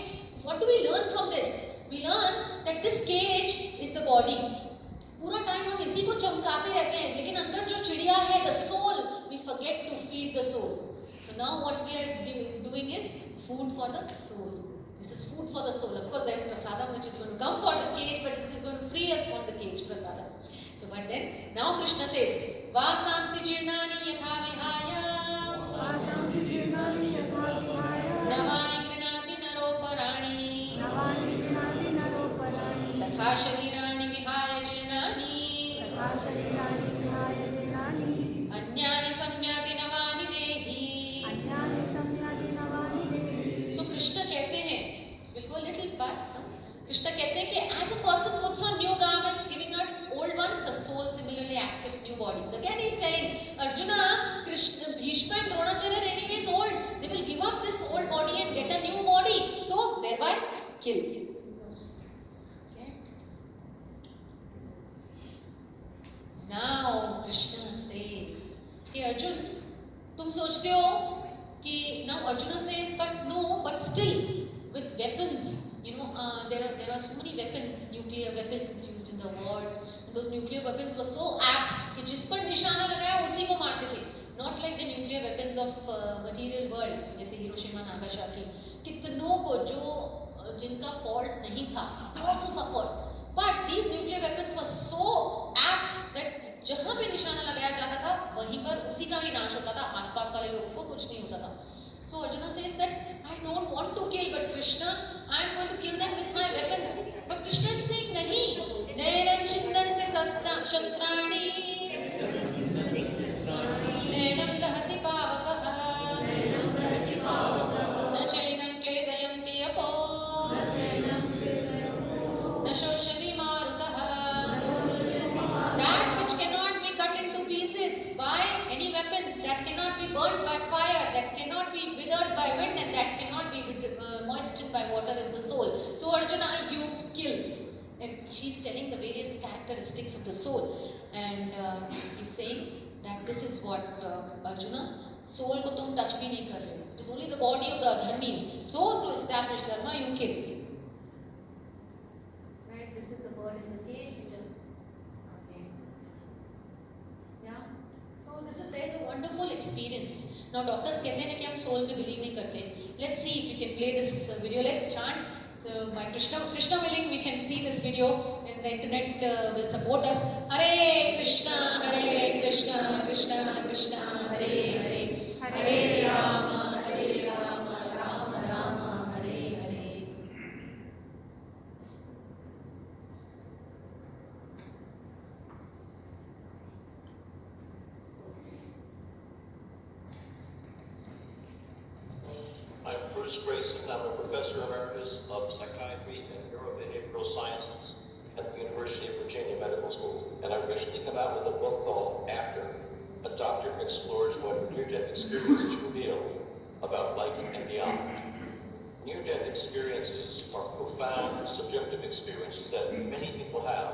what do we learn from this? We learn that this cage is the body. पूरा टाइम हम इसी को चमकाते रहते हैं, लेकिन अंदर जो चिड़िया है, the soul, forget to feed the soul. So now what we are doing is food for the soul. This is food for the soul. Of course, there is prasadam which is going to come for the cage, but this is going to free us from the cage, prasadam. So, but then, now Krishna says, Vasamsi jirnani yatha vihaya Navani grinati naroparani Tatha sharirani vihaya jirnani Anyani samyati navani dehi. So Krishna कहते हैं, so we'll go a little fast now. Krishna कहते हैं कि as a person puts on new garments, giving out old ones, the soul similarly accepts new bodies. Again he is telling Arjuna, Krishna, Bhishma and Dronacharya are anyways old. They will give up this old body and get a new body. So thereby kill. Okay. Now Krishna says, hey Arjun, तुम सोचते हो कि now Arjuna says, but no, but still with weapons. You know, there are so many weapons, nuclear weapons used in the wars. And those nuclear weapons were so apt कि जिस पर निशाना लगाया उसी को मारते थे. Not like the nuclear weapons of material world, जैसे हिरोशिमा नागासाकी. कितनों को जो जिनका fault नहीं था, also suffered. But these nuclear weapons were so apt that जहाँ पे निशाना लगाया जाता था, वहीं पर उसी का ही नाश होता था. आसपास वाले लोगों को कुछ नहीं होता था. So Arjuna says that I don't want to kill, but Krishna, I am going to kill them with my weapons. But Krishna is saying nahi. Nainam chindan se shastrani. Nainam dahati pavakaha. Na chainam kledayanti apo. Na shoshati marutaha. That which cannot be cut into pieces by any weapons, that cannot be burned by fire, that cannot be withered by wind, and that cannot be moistened by water is the soul. So Arjuna, you kill. And she's telling the various characteristics of the soul. And he's saying that this is what Arjuna, soul ko tum touch bhi nahi kar rahe. It is only the body of the dharmis. So to establish dharma, you kill. Right, this is the bird in the cage. We just, okay. Yeah. So there's a wonderful experience. Now doctors कहते हैं कि हम soul पे believe नहीं करते. Let's see if we can play this video. Let's chant. So by Krishna willing, we can see this video, and the internet will support us. Hare Krishna, Krishna Krishna, Hare Hare, Hare Rama, Rama Rama, Hare Hare. I'm Bruce Grayson. I'm a professor emeritus of psychiatry and neurobehavioral sciences at the University of Virginia Medical School. And I've recently come out with a book called After. A doctor explores what near-death experiences reveal about life and beyond. Near-death experiences are profound, subjective experiences that many people have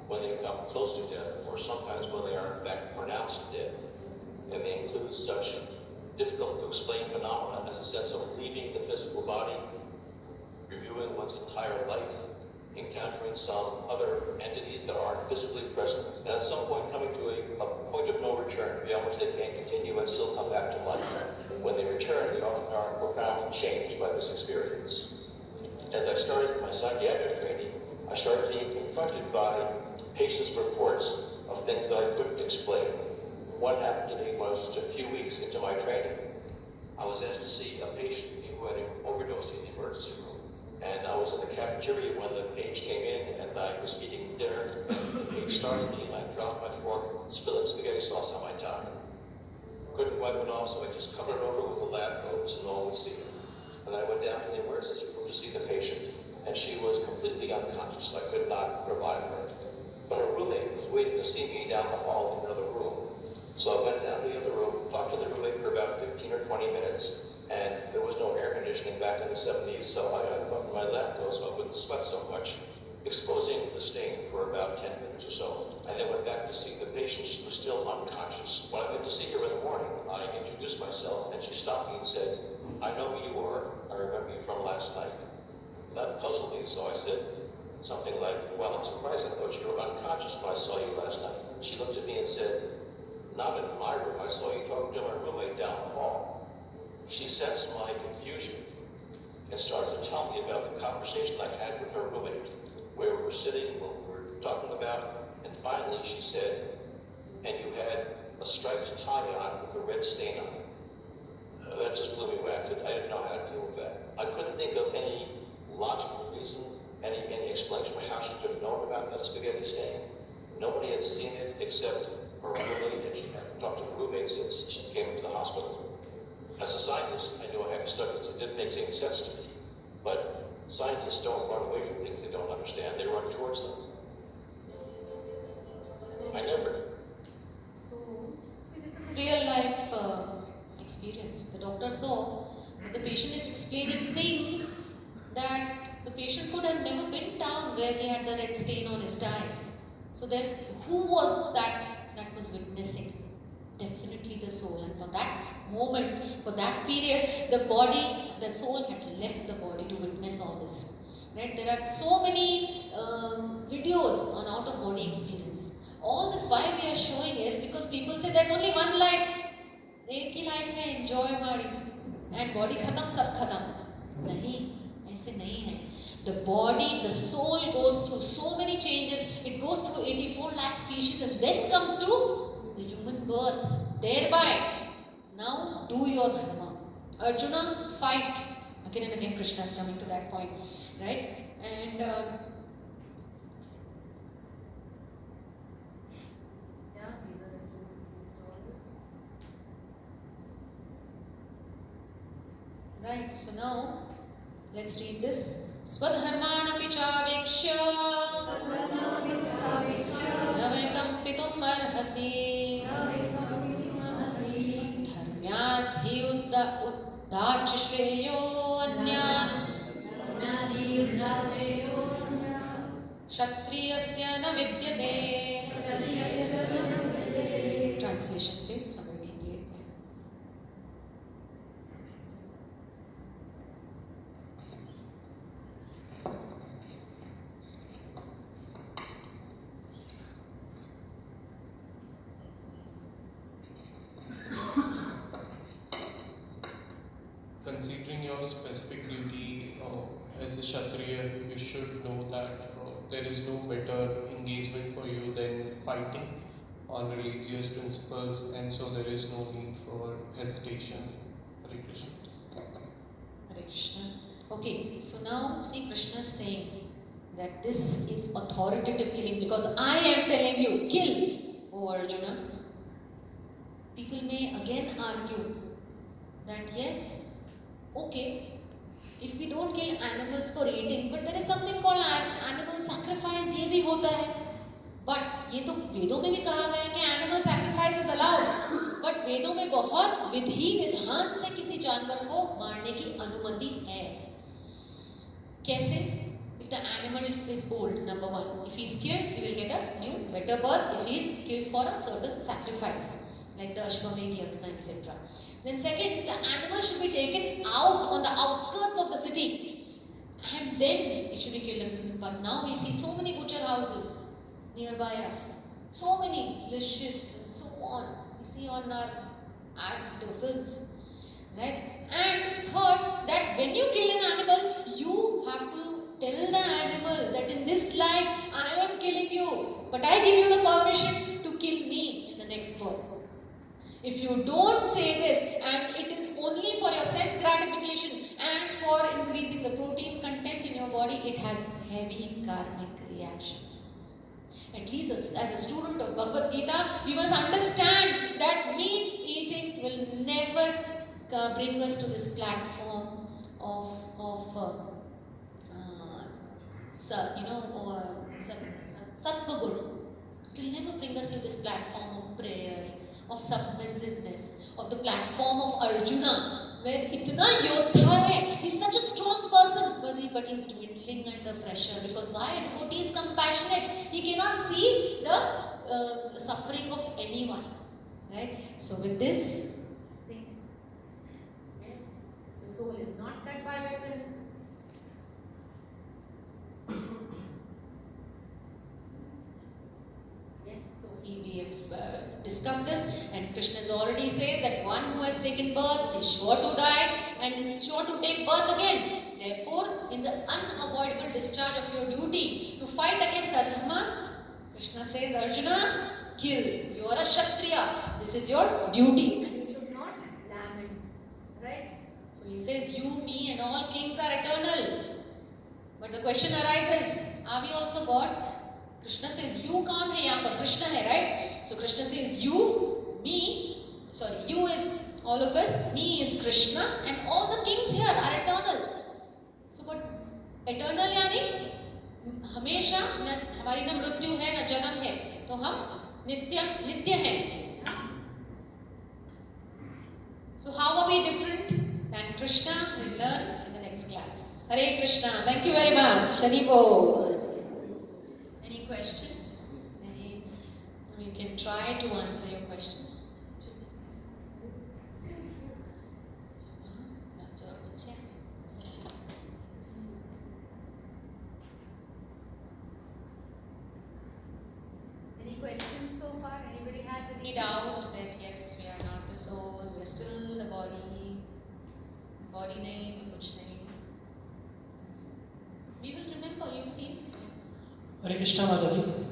when they come close to death, or sometimes when they are in fact pronounced dead. And they include such difficult to explain phenomena as a sense of leaving the physical body, reviewing one's entire life, encountering some other entities that aren't physically present, and at some point coming to a point of no return beyond which they can't continue and still come back to life. When they return, they often are profoundly changed by this experience. As I started my psychiatric training, I started being confronted by patients' reports of things that I couldn't explain. What happened to me was just a few weeks into my training. I was asked to see a patient who had an overdose in the emergency room. And I was in the cafeteria when the page came in, and I was eating dinner. The page started me, and I dropped my fork, spilling spaghetti sauce on my tie. Couldn't wipe it off, so I just covered it over with the lab coats so no one would see it. And then I went down to the emergency room to see the patient, and she was completely unconscious, so I could not revive her. But her roommate was waiting to see me down the hall in another room. So I went down to the other room, talked to the roommate for about 15 or 20 minutes, and there was no air conditioning back in the 70s, so I unbuttoned my lab coat so I wouldn't sweat so much, exposing the stain for about 10 minutes or so. I then went back to see the patient. She was still unconscious. When I went to see her in the morning, I introduced myself, and she stopped me and said, "I know who you are. I remember you from last night." That puzzled me, so I said something like, "Well, I'm surprised. I thought you were unconscious when I saw you last night." She looked at me and said, not in my room. I saw you talking to my roommate down the hall. She sensed my confusion and started to tell me about the conversation I had with her roommate, where we were sitting, what we were talking about, and finally she said, "And you had a striped tie on with a red stain on it." That just blew me away. I didn't know how to deal with that. I couldn't think of any logical reason, any explanation for how she could have known about that spaghetti stain. Nobody had seen it except her roommate, and she hadn't talked to the roommate since she came into the hospital. As a scientist, I knew I had to study this. It didn't make any sense to me. But scientists don't run away from things they don't understand. They run towards them. I never. So, see, this is a Real life experience. The doctor saw that the patient is explaining things that the patient could have never been down where he had the red stain on his tie. So there, who was that was witnessing? Definitely the soul. And for that moment, for that period, the body, the soul had left the body to witness all this. Right? There are so many videos on out of body experience. All this why we are showing is because people say there's only one life. एक ही life है, enjoy मारी and body खत्म सब खत्म नहीं, ऐसे नहीं है. The body, the soul goes through so many changes. It goes through 84 lakh species and then comes to the human birth. Thereby, now do your dharma. Arjuna, fight. Again and again Krishna is coming to that point, right? And yeah, these are the two stories. right, so now let's read this. Swadharmanapi chavekshya navakampitum arhasi dharmyat hi uddach shreyo anyat kshatriyasya na vidyate. Translation please, somebody can read. Considering your specific duty as a Kshatriya, you should know that there is no better engagement for you than fighting on religious principles, and so there is no need for hesitation. Hare Krishna. Hare Krishna. Okay, so now see Krishna is saying that this is authoritative killing because I am telling you, kill, O Arjuna. People may again argue that yes, okay, if we don't kill animals for eating, but there is something called animal sacrifice, ये भी होता है. But ये तो वेदों में भी कहा गया कि animal sacrifice is allowed. But वेदों में बहुत विधि विधान से किसी जानवर को मारने की अनुमति है. कैसे? If the animal is old, number one, if he is killed, he will get a new, better birth. If he is killed for a certain sacrifice, like the Ashwamedh Yagna, etc. Then second, the animal should be taken out on the outskirts of the city, and then it should be killed. But now we see so many butcher houses nearby us, so many licious and so on. We see on our ad films, right? And third, that when you kill an animal, you have to tell the animal that in this life I am killing you, but I give you the permission to kill me in the next birth. If you don't say this and it is only for your sense gratification and for increasing the protein content in your body, it has heavy karmic reactions. At least as a student of Bhagavad Gita, we must understand that meat eating will never bring us to this platform of Sattva Guru. It will never bring us to this platform of prayer, of submissiveness, of the platform of Arjuna, where itna yodha hai, he's such a strong person, but he's dwindling under pressure. Because why? Devotee is compassionate. He cannot see the suffering of anyone. Right? So with this, Think. Yes. So soul is not cut by weapons. Yes. So we have discuss this, and Krishna has already said that one who has taken birth is sure to die and is sure to take birth again. Therefore, in the unavoidable discharge of your duty to fight against adharma, Krishna says, Arjuna, kill. You are a Kshatriya. This is your duty. And you should not lament. Right? So he says, you, me and all kings are eternal. But the question arises, are we also God? Krishna says, you kaun hai yahan par? Krishna hai, right? So Krishna says, you, me, you is all of us, me is Krishna, and all the kings here are eternal. So but eternal यानी हमेशा न हमारी न मृत्यु है न जन्म है, तो हम नित्य हैं. So how are we different than Krishna? We'll learn in the next class. Hare Krishna. Thank you very much. Haribol. Any questions? You can try to answer your questions. Any questions so far? Anybody has Any doubt that yes, we are not the soul, we are still the body. Body nahi to kuch nahi. We will remember, you've seen. Hare Krishna Mataji.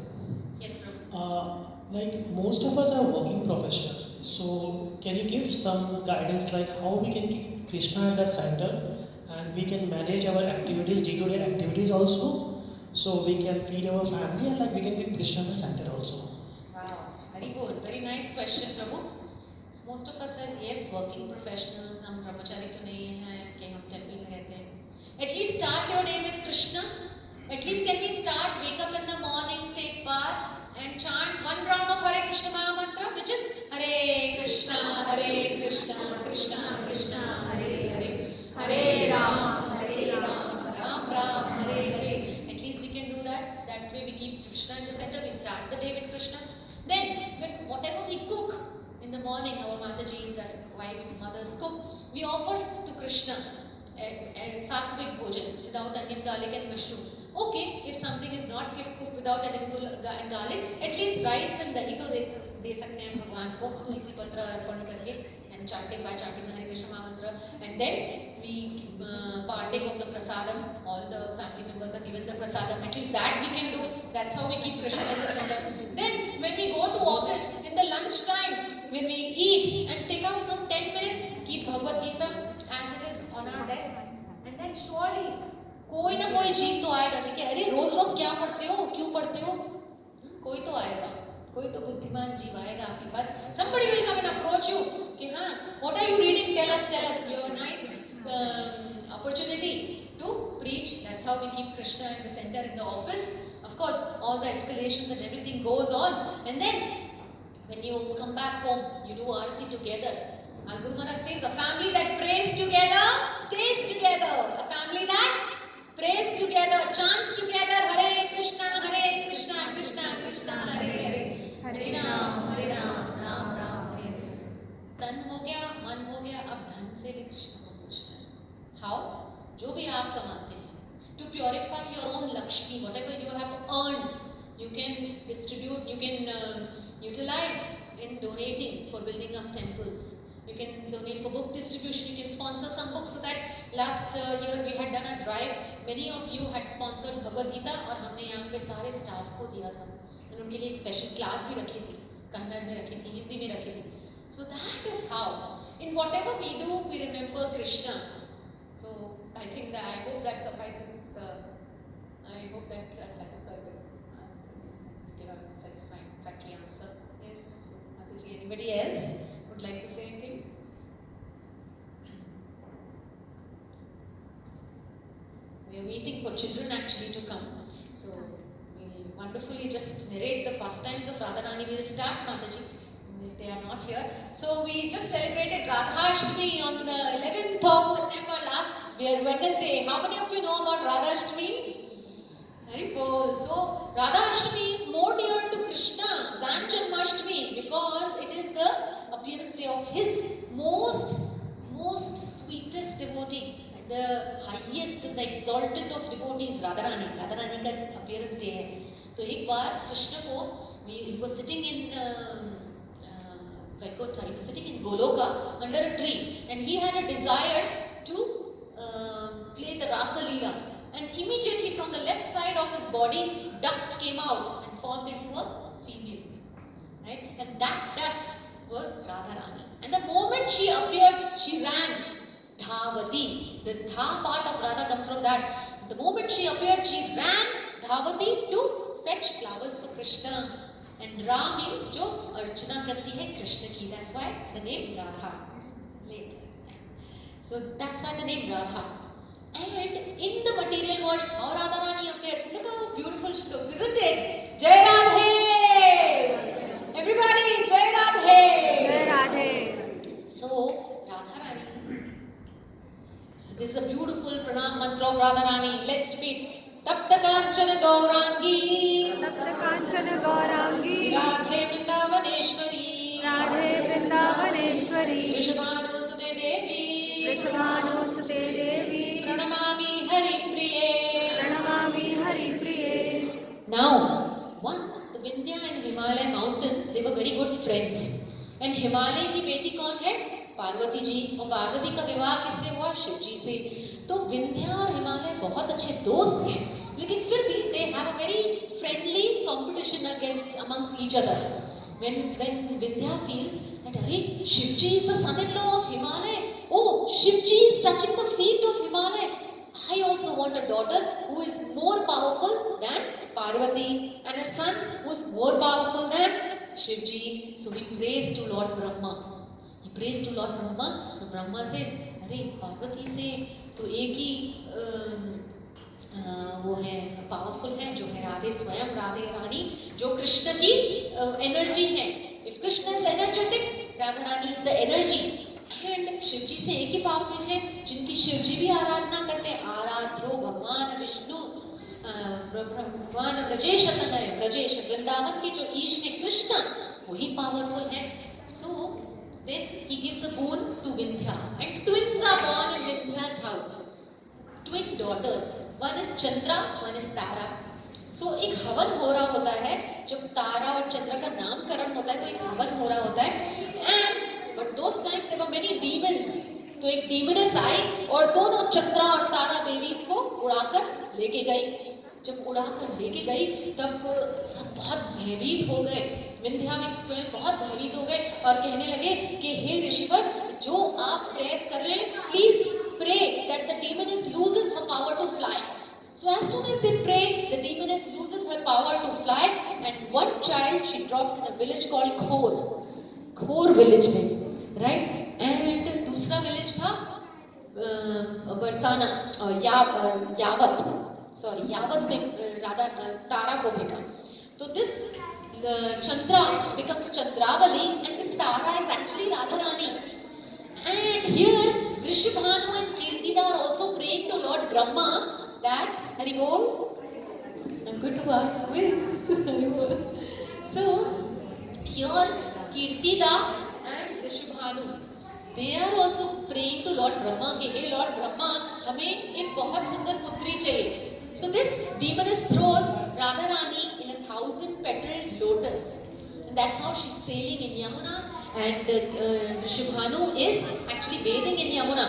Yes, Prabhu. Like most of us are working professionals, so can you give some guidance like how we can keep Krishna at the center and we can manage our activities, day-to-day activities also, so we can feed our family and like we can keep Krishna at the center also. Wow, very good, very nice question, Prabhu. So most of us are yes working professionals. हम ब्रह्मचारी तो नहीं हैं कि हम temple में रहते हैं. At least start your day with Krishna. At least can we start, wake up in the morning, take bath and chant one round of Hare Krishna Maha Mantra, which is Hare Krishna, Krishna Krishna, Hare Hare, Hare Rama, Ram Ram, Hare Hare. At least we can do that. That way we keep Krishna in the center. We start the day with Krishna. Then, whatever we cook in the morning, our Mataji's, our wives, mothers cook, we offer to Krishna sattvic bhojan without onion, garlic and mushrooms. Okay, if something is not cooked without onion and garlic, at least rice and dahi to de sakte hain bhagwan ko, tulsi patra arpan karke, and chanting by chanting the Hare Krishna Maha Mantra, and then we partake of the prasadam. All the family members are given the prasadam. At least that we can do. That's how we keep Krishna in the center. Then when we go to office in the lunch time, when we eat and take out some 10 minutes, keep Bhagavad Gita as it is on our desks, and then surely कोई ना कोई जीव तो आएगा. देखिए, अरे रोज रोज क्या पढ़ते हो, क्यों पढ़ते हो? कोई तो आएगा, कोई तो बुद्धिमान जीव आएगा आपके पास. Somebody will come and approach you कि हाँ, what are you reading? Tell us. You have a nice opportunity to preach. That's how we keep Krishna in the center in the office. Of course, all the escalations and everything goes on, and then when you come back home, you do arati together. Our Guru Maharaj says, a family that prays together stays together. A family that prays together, chants together, Hare Krishna, Krishna Krishna, Hare Hare, Hare Ram, Ram Ram, Hare Hare. तन हो गया, मन हो गया, अब धन से भी कृष्ण को पूछना है. How? जो भी आप कमाते हैं, to purify your own Lakshmi, whatever you have earned, you can distribute, you can utilize in donating for building up temples. You can donate for book distribution, you can sponsor some books. So that last year we had done a drive. Many of you had sponsored Bhagavad Gita और हमने यहाँ पे सारे staff को दिया था. मैंने उनके लिए एक स्पेशल क्लास भी रखी थी, कन्नड़ में रखी थी, हिंदी में रखी थी. So that is how, in whatever we do, we remember Krishna. So I think that, I hope that suffices. I hope that satisfies the answer. Give a satisfactory answer. Yes, Mataji. Anybody else would like to say anything? We are waiting for children actually to come. So we'll wonderfully just narrate the pastimes of Radharani. We'll start, Mataji, if they are not here. So we just celebrated Radhashtami on the 11th of September last Wednesday. How many of you know about Radhashtami? Haribol. So Radhashtami is more dear to Krishna than Janmashtami because it is the appearance day of his most sweetest devotee. The highest, the exalted of devotees, Radharani. Radharani का appearance day है. तो एक बार कृष्ण को, he was sitting in Vaikuntha. He was sitting in Goloka under a tree, and he had a desire to play the Rasa Leela. And immediately from the left side of his body, dust came out and formed into a female. Right? And that dust was Radharani. And the moment she appeared, she ran. Dhavati. The Dha part of Radha comes from that. The moment she appeared, she ran Dhavati to fetch flowers for Krishna. And Ra means jo archana karti hai Krishna ki. That's why the name Radha. Later. So that's why the name Radha. And in the material world, how Radharani appeared. Look how beautiful she looks, isn't it? Jai Radhe! Everybody, Jai Radhe! Jai Radhe. So, Radharani. So this is a beautiful pranam mantra of Radharani. Let's repeat. Tapta Kanchana Gaurangi. Tapta Kanchana Gaurangi. Radhe Vrindavaneshwari. Radhe Vrindavaneshwari. Vrishabhanu Sute Devi. Vrishabhanu Sute Devi. Pranamami Hari Priye. Pranamami Hari Priye. Now, once the Vindhya and Himalaya mountains, they were very good friends. And Himalaya की बेटी कौन है? पार्वती जी. और पार्वती का विवाह किससे हुआ? शिव जी से. तो विंध्या और हिमालय बहुत अच्छे दोस्त हैं. लेकिन फिर भी they have a very friendly competition amongst each other. When Vindhya feels that अरे Shivji is the son-in-law of Himalaya. Oh, Shivji is touching the feet of Himalaya. I also want a daughter who is more powerful than Parvati and a son who is more powerful than Shivji. So he prays to Lord Brahma. He prays to Lord Brahma. So Brahma says, अरे पार्वती से तो एक ही वो है powerful है जो है राधे स्वयं राधे रानी जो कृष्ण की एनर्जी है. If Krishna is energetic, Radha Rani is the energy. And Shiv ji से एक ही पावरफुल है जिनकी शिव जी भी आराधना करते हैं. आराध्यो भगवान विष्णु भगवान ब्रजेश तनय ब्रजेश वृंदावन के जो ईश है कृष्ण वही पावरफुल है. सो then he gives a boon to Vindhya, and twins are born in Vindhya's house. Twin daughters. One is Chandra, one is Tara. So एक हवन हो रहा होता है. जब तारा और चंद्र का नामकरण होता है तो एक हवन हो रहा होता है. And but those times there were many demons. तो एक demoness आई और दोनों चंद्रा और तारा बेबीज को उड़ाकर लेके गई. जब उड़ाकर लेके गई तब सब बहुत भयभीत हो गए. विंध्या में स्वयं बहुत भयभीत हो गए और कहने लगे कि हे ऋषिवर, जो आप प्रेयर्स कर रहे हैं, please pray that the demoness loses her power to fly. So as soon as they pray, the demoness loses her power to fly, and one child she drops in a village called Khor village में, right? And दूसरा village था बरसाना यावत में राधा तारा को भेजा. तो this Chandra becomes Chandravali, and this Tara is actually Radharani. And here Vrishabhanu and Kirtida are also praying to Lord Brahma that Hari Bol. I'm going to ask quiz. Hari Bol. So here Kirtida and Vrishabhanu, they are also praying to Lord Brahma कि हे Lord Brahma, हमें एक बहुत सुंदर पुत्री चाहिए. So this demoness throws Radharani in a 1,000-petaled lotus, and that's how she's sailing in Yamuna. And Vrishabhanu is actually bathing in Yamuna,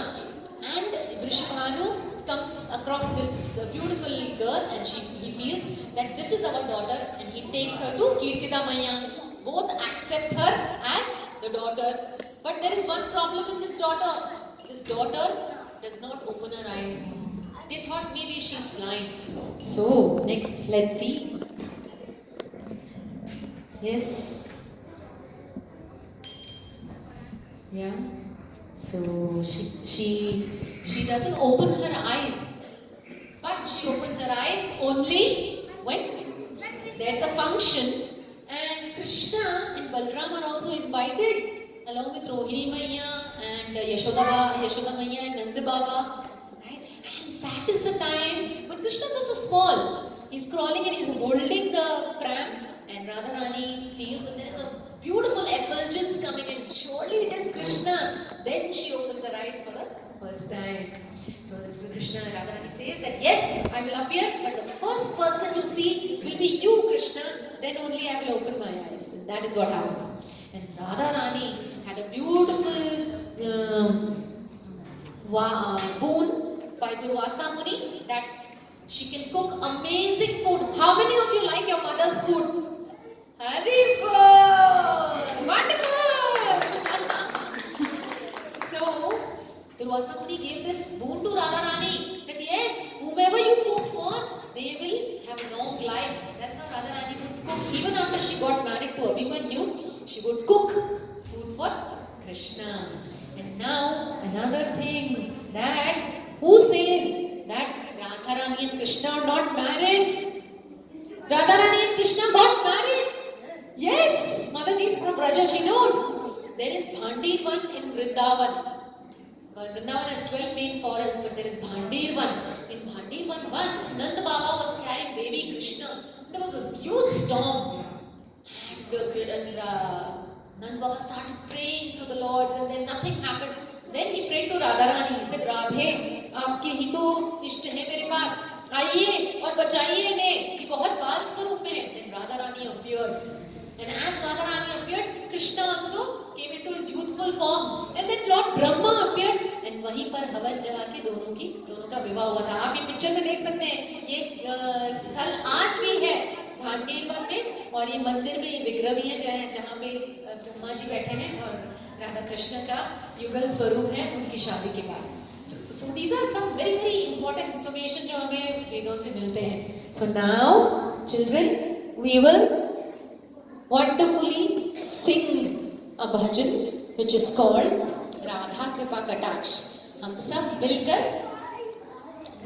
and Vrishabhanu comes across this beautiful girl, and he feels that this is our daughter, and he takes her to Kirtida Maya. Both accept her as the daughter, but there is one problem in this daughter. This daughter does not open her eyes. They thought maybe she's blind. So next, let's see. Yes. Yeah. So she doesn't open her eyes, but she opens her eyes only when there's a function, and Krishna and Balram are also invited along with Rohini Maiya and Yashoda Maiya and Nanda Baba. That is the time when Krishna is also small. He's crawling and he's holding the pram, and Radharani feels that there is a beautiful effulgence coming in. Surely it is Krishna. Then she opens her eyes for the first time. So Krishna and Radharani says that yes, I will appear, but the first person to see will be you, Krishna. Then only I will open my eyes. And that is what happens. And Radha Rani had a beautiful boon by Durvasa Muni that she can cook amazing food. How many of you like your mother's food? Haribol! Wonderful! So, Durvasa Muni gave this boon to Radha Rani that yes, whomever you cook for, they will have a long life. That's how Radha Rani would cook. Even after she got married to Abhimanyu, she would cook food for Krishna. And now, another thing that who says that Radharani and Krishna are not married? Radharani and Krishna got married. Yes, Mataji is from Braja, she knows. There is Bhandirvan in Vrindavan. Well, Vrindavan has 12 main forests, but there is Bhandirvan. In Bhandirvan, once Nand Baba was carrying baby Krishna. There was a huge storm. And Nand Baba started praying to the Lords, and then nothing happened. Then he prayed to Radharani. He said, Radhe, आपके ही तो इष्ट है मेरे पास, आइए और बचाइए इन्हें, ये बहुत बाल स्वरूप में है. Then Radharani appeared, and as Radharani appeared, Krishna also came into his youthful form, and then Lord Brahma appeared, and वहीं पर हवन जला के दोनों का विवाह हुआ था. आप ये पिक्चर में देख सकते हैं. ये स्थल आज भी है भांडीरवन में, और ये मंदिर में ये विग्रह भी है जहाँ पे ब्रह्मा जी बैठे हैं और राधा कृष्ण का युगल स्वरूप है उनकी शादी के बाद. So these are some very very important information जो हमें वेदों से मिलते हैं. So now children, we will wonderfully sing a bhajan which is called Radha Kripa Kataksh. हम सब मिलकर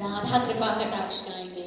राधा कृपा कटाक्ष गाएंगे.